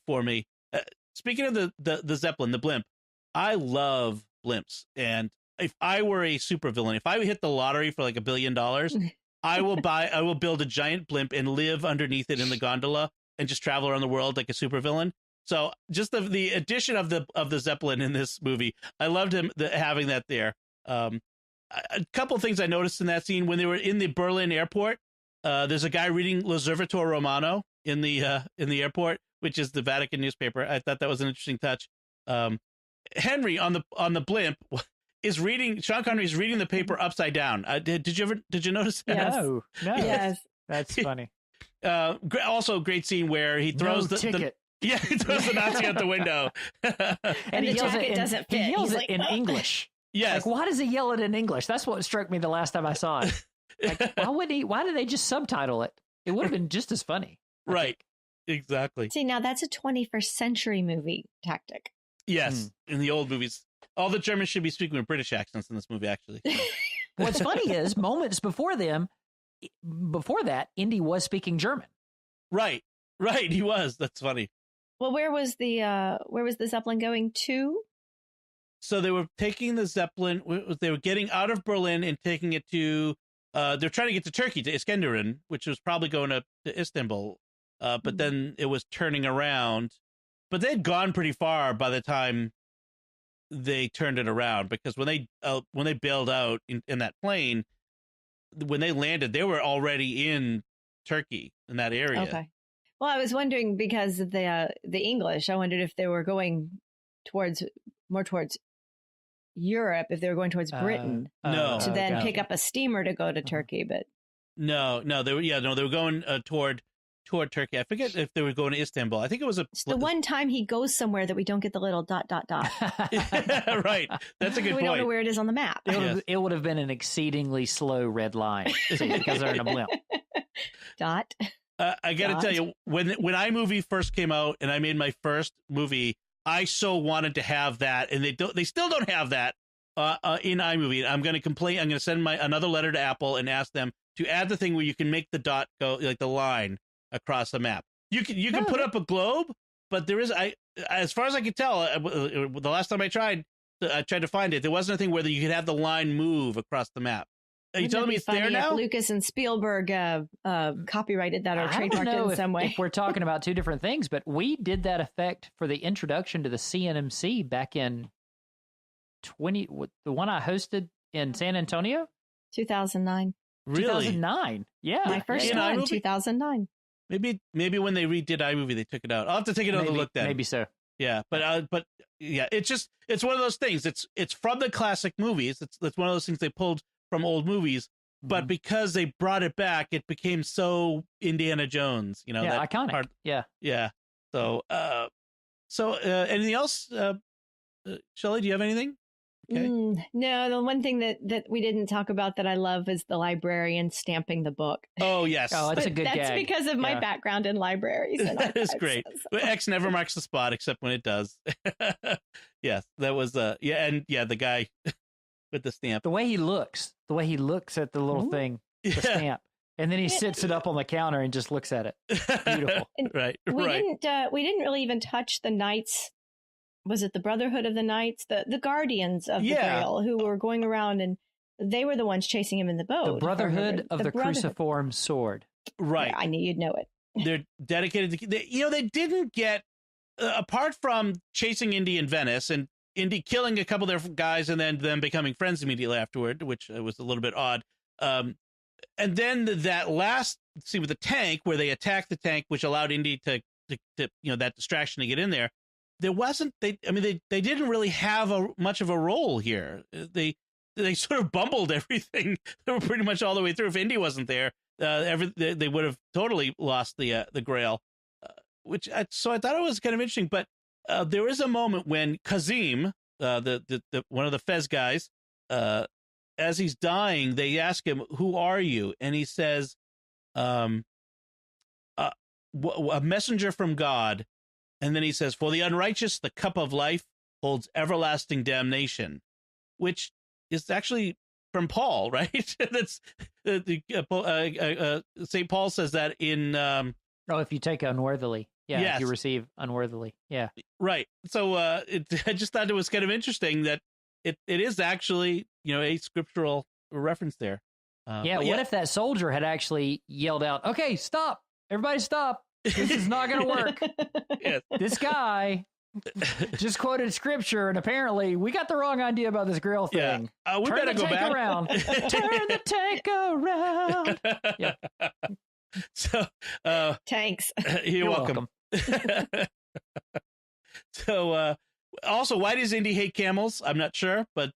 for me. Speaking of the Zeppelin, the blimp, I love blimps. And if I were a supervillain, if I hit the lottery for like $1 billion, I will build a giant blimp and live underneath it in the gondola and just travel around the world like a supervillain. So just the addition of the Zeppelin in this movie, I loved having that there. A couple of things I noticed in that scene when they were in the Berlin airport. There's a guy reading L'Osservatore Romano in the airport, which is the Vatican newspaper. I thought that was an interesting touch. Henry on the blimp is reading. Sean Connery's reading the paper upside down. Did you notice that? Yes. No. Yes. That's funny. Also, a great scene where he throws the ticket. He throws the Nazi out the window, and the jacket doesn't fit. He yells it in English. Yes. Like, why does he yell it in English? That's what struck me the last time I saw it. Like, why did they just subtitle it? It would have been just as funny. Right. Exactly. See, now that's a 21st century movie tactic. Yes. In the old movies, all the Germans should be speaking with British accents in this movie, actually. What's funny is moments before that, Indy was speaking German. Right. He was. That's funny. Well, where was the Zeppelin going to? So they were taking the Zeppelin. They were getting out of Berlin and taking it to. They're trying to get to Turkey, to Iskenderun, which was probably going to Istanbul. But then it was turning around. But they'd gone pretty far by the time they turned it around, because when they bailed out in that plane, when they landed, they were already in Turkey, in that area. Okay. Well, I was wondering, because of the English, I wondered if they were going more towards Europe, if they were going towards Britain, to then pick up a steamer to go to Turkey. But no, they were going toward Turkey. I forget if they were going to Istanbul. I think it was it's the one time he goes somewhere that we don't get the little ... Right. That's a good point. We don't know where it is on the map. It would have been an exceedingly slow red line because they're in a blimp. Dot. I got to tell you, when iMovie first came out and I made my first movie, I so wanted to have that, and they still don't have that in iMovie. I'm going to complain. I'm going to send another letter to Apple and ask them to add the thing where you can make the dot go, like the line across the map. You can put up a globe, but there is, as far as I could tell, the last time I tried to find it, there wasn't a thing where you could have the line move across the map. Are you telling me it's there now? Lucas and Spielberg copyrighted that or trademarked it in some way. If we're talking about two different things, but we did that effect for the introduction to the CNMC back in the one I hosted in San Antonio? 2009. Really? 2009. Yeah. My first one, 2009. Maybe when they redid iMovie, they took it out. I'll have to take another look then. Maybe so. Yeah, but yeah, it's one of those things. It's from the classic movies. It's one of those things they pulled from old movies, but because they brought it back, it became so Indiana Jones. that iconic. Yeah. So anything else? Shelley, do you have anything? Okay. No, the one thing that we didn't talk about that I love is the librarian stamping the book. Oh, yes. Oh, that's a good That's gag. because of my background in libraries. And that is great. So. X never marks the spot except when it does. Yes, that was the guy with the stamp. The way he looks at the little thing, the stamp. And then he sits it up on the counter and just looks at it. Beautiful. Right. We didn't really even touch the knights. Was it the Brotherhood of the Knights? The Guardians of the Grail, who were going around, and they were the ones chasing him in the boat. The Brotherhood of the Cruciform Sword. Right. Yeah, I knew you'd know it. They're dedicated to... They didn't get... apart from chasing Indy in Venice and Indy killing a couple of their guys and then them becoming friends immediately afterward, which was a little bit odd. And then that last scene with the tank, where they attacked the tank, which allowed Indy to that distraction to get in there. There wasn't. They didn't really have much of a role here. They sort of bumbled everything. They were pretty much all the way through. If Indy wasn't there, they would have totally lost the Grail. So I thought it was kind of interesting. But there is a moment when Kazim, the one of the Fez guys, as he's dying, they ask him, "Who are you?" And he says, "A messenger from God." And then he says, "For the unrighteous, the cup of life holds everlasting damnation," which is actually from Paul, right? That's St. Paul says that in. If you take unworthily, yes. If you receive unworthily, right. So I just thought it was kind of interesting that it is actually a scriptural reference there. What if that soldier had actually yelled out, "Okay, stop! Everybody, stop! This is not going to work." Yes. This guy just quoted scripture, and apparently we got the wrong idea about this Grail thing. Yeah. We better go back. Around. Turn the tank around. Yeah. So, tanks. You're welcome. So, also, why does Indy hate camels? I'm not sure, but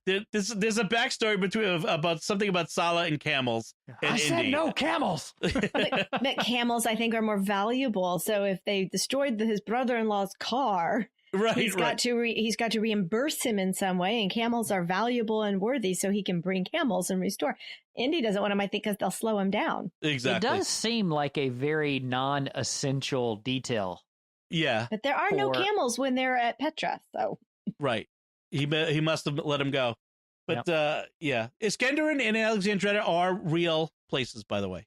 there's a backstory about something about Sala and camels. I said no camels. But camels, I think, are more valuable. So if they destroyed his brother-in-law's car, Right. He's got to reimburse him in some way, and camels are valuable and worthy, so he can bring camels and restore. Indy doesn't want him, I think, because they'll slow him down. Exactly. It does seem like a very non-essential detail. Yeah. But there are no camels when they're at Petra, so. Right. He must have let him go. But yeah, Iskenderun and Alexandretta are real places, by the way.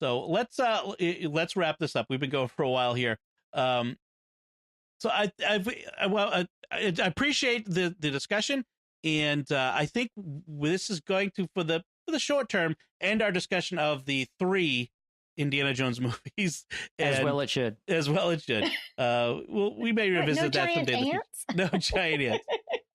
So let's wrap this up. We've been going for a while here. So I appreciate the discussion, and I think this is going to, for the short term, end our discussion of the 3 Indiana Jones movies. As well it should. We may revisit that someday. No giant ants.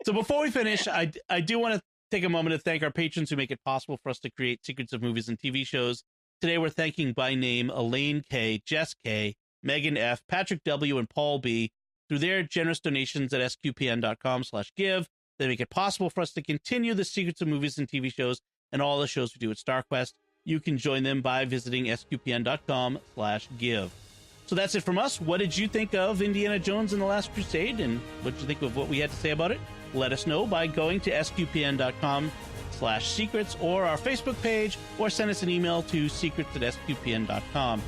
So before we finish, I do want to take a moment to thank our patrons who make it possible for us to create Secrets of Movies and TV shows. Today we're thanking by name Elaine K, Jess K, Megan F, Patrick W, and Paul B. Through their generous donations at sqpn.com/give. They make it possible for us to continue the Secrets of Movies and TV shows and all the shows we do at StarQuest. You can join them by visiting sqpn.com/give. So that's it from us. What did you think of Indiana Jones and the Last Crusade, and what did you think of what we had to say about it? Let us know by going to sqpn.com/secrets or our Facebook page, or send us an email to secrets@sqpn.com.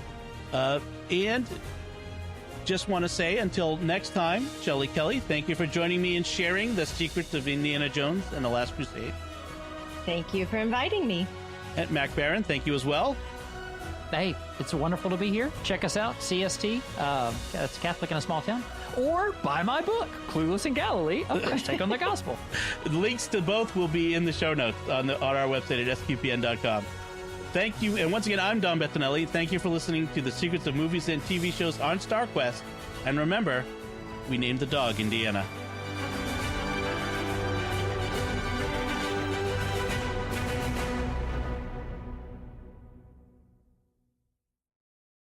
And just want to say, until next time, Shelley Kelly, thank you for joining me and sharing the secrets of Indiana Jones and the Last Crusade. Thank you for inviting me. And Mac Barron, thank you as well. Hey, it's wonderful to be here. Check us out, CST, it's Catholic in a Small Town. Or buy my book, Clueless in Galilee, A Fresh Take on the Gospel. Links to both will be in the show notes on our website at sqpn.com. Thank you. And once again, I'm Don Bettinelli. Thank you for listening to the Secrets of Movies and TV shows on StarQuest. And remember, we named the dog Indiana.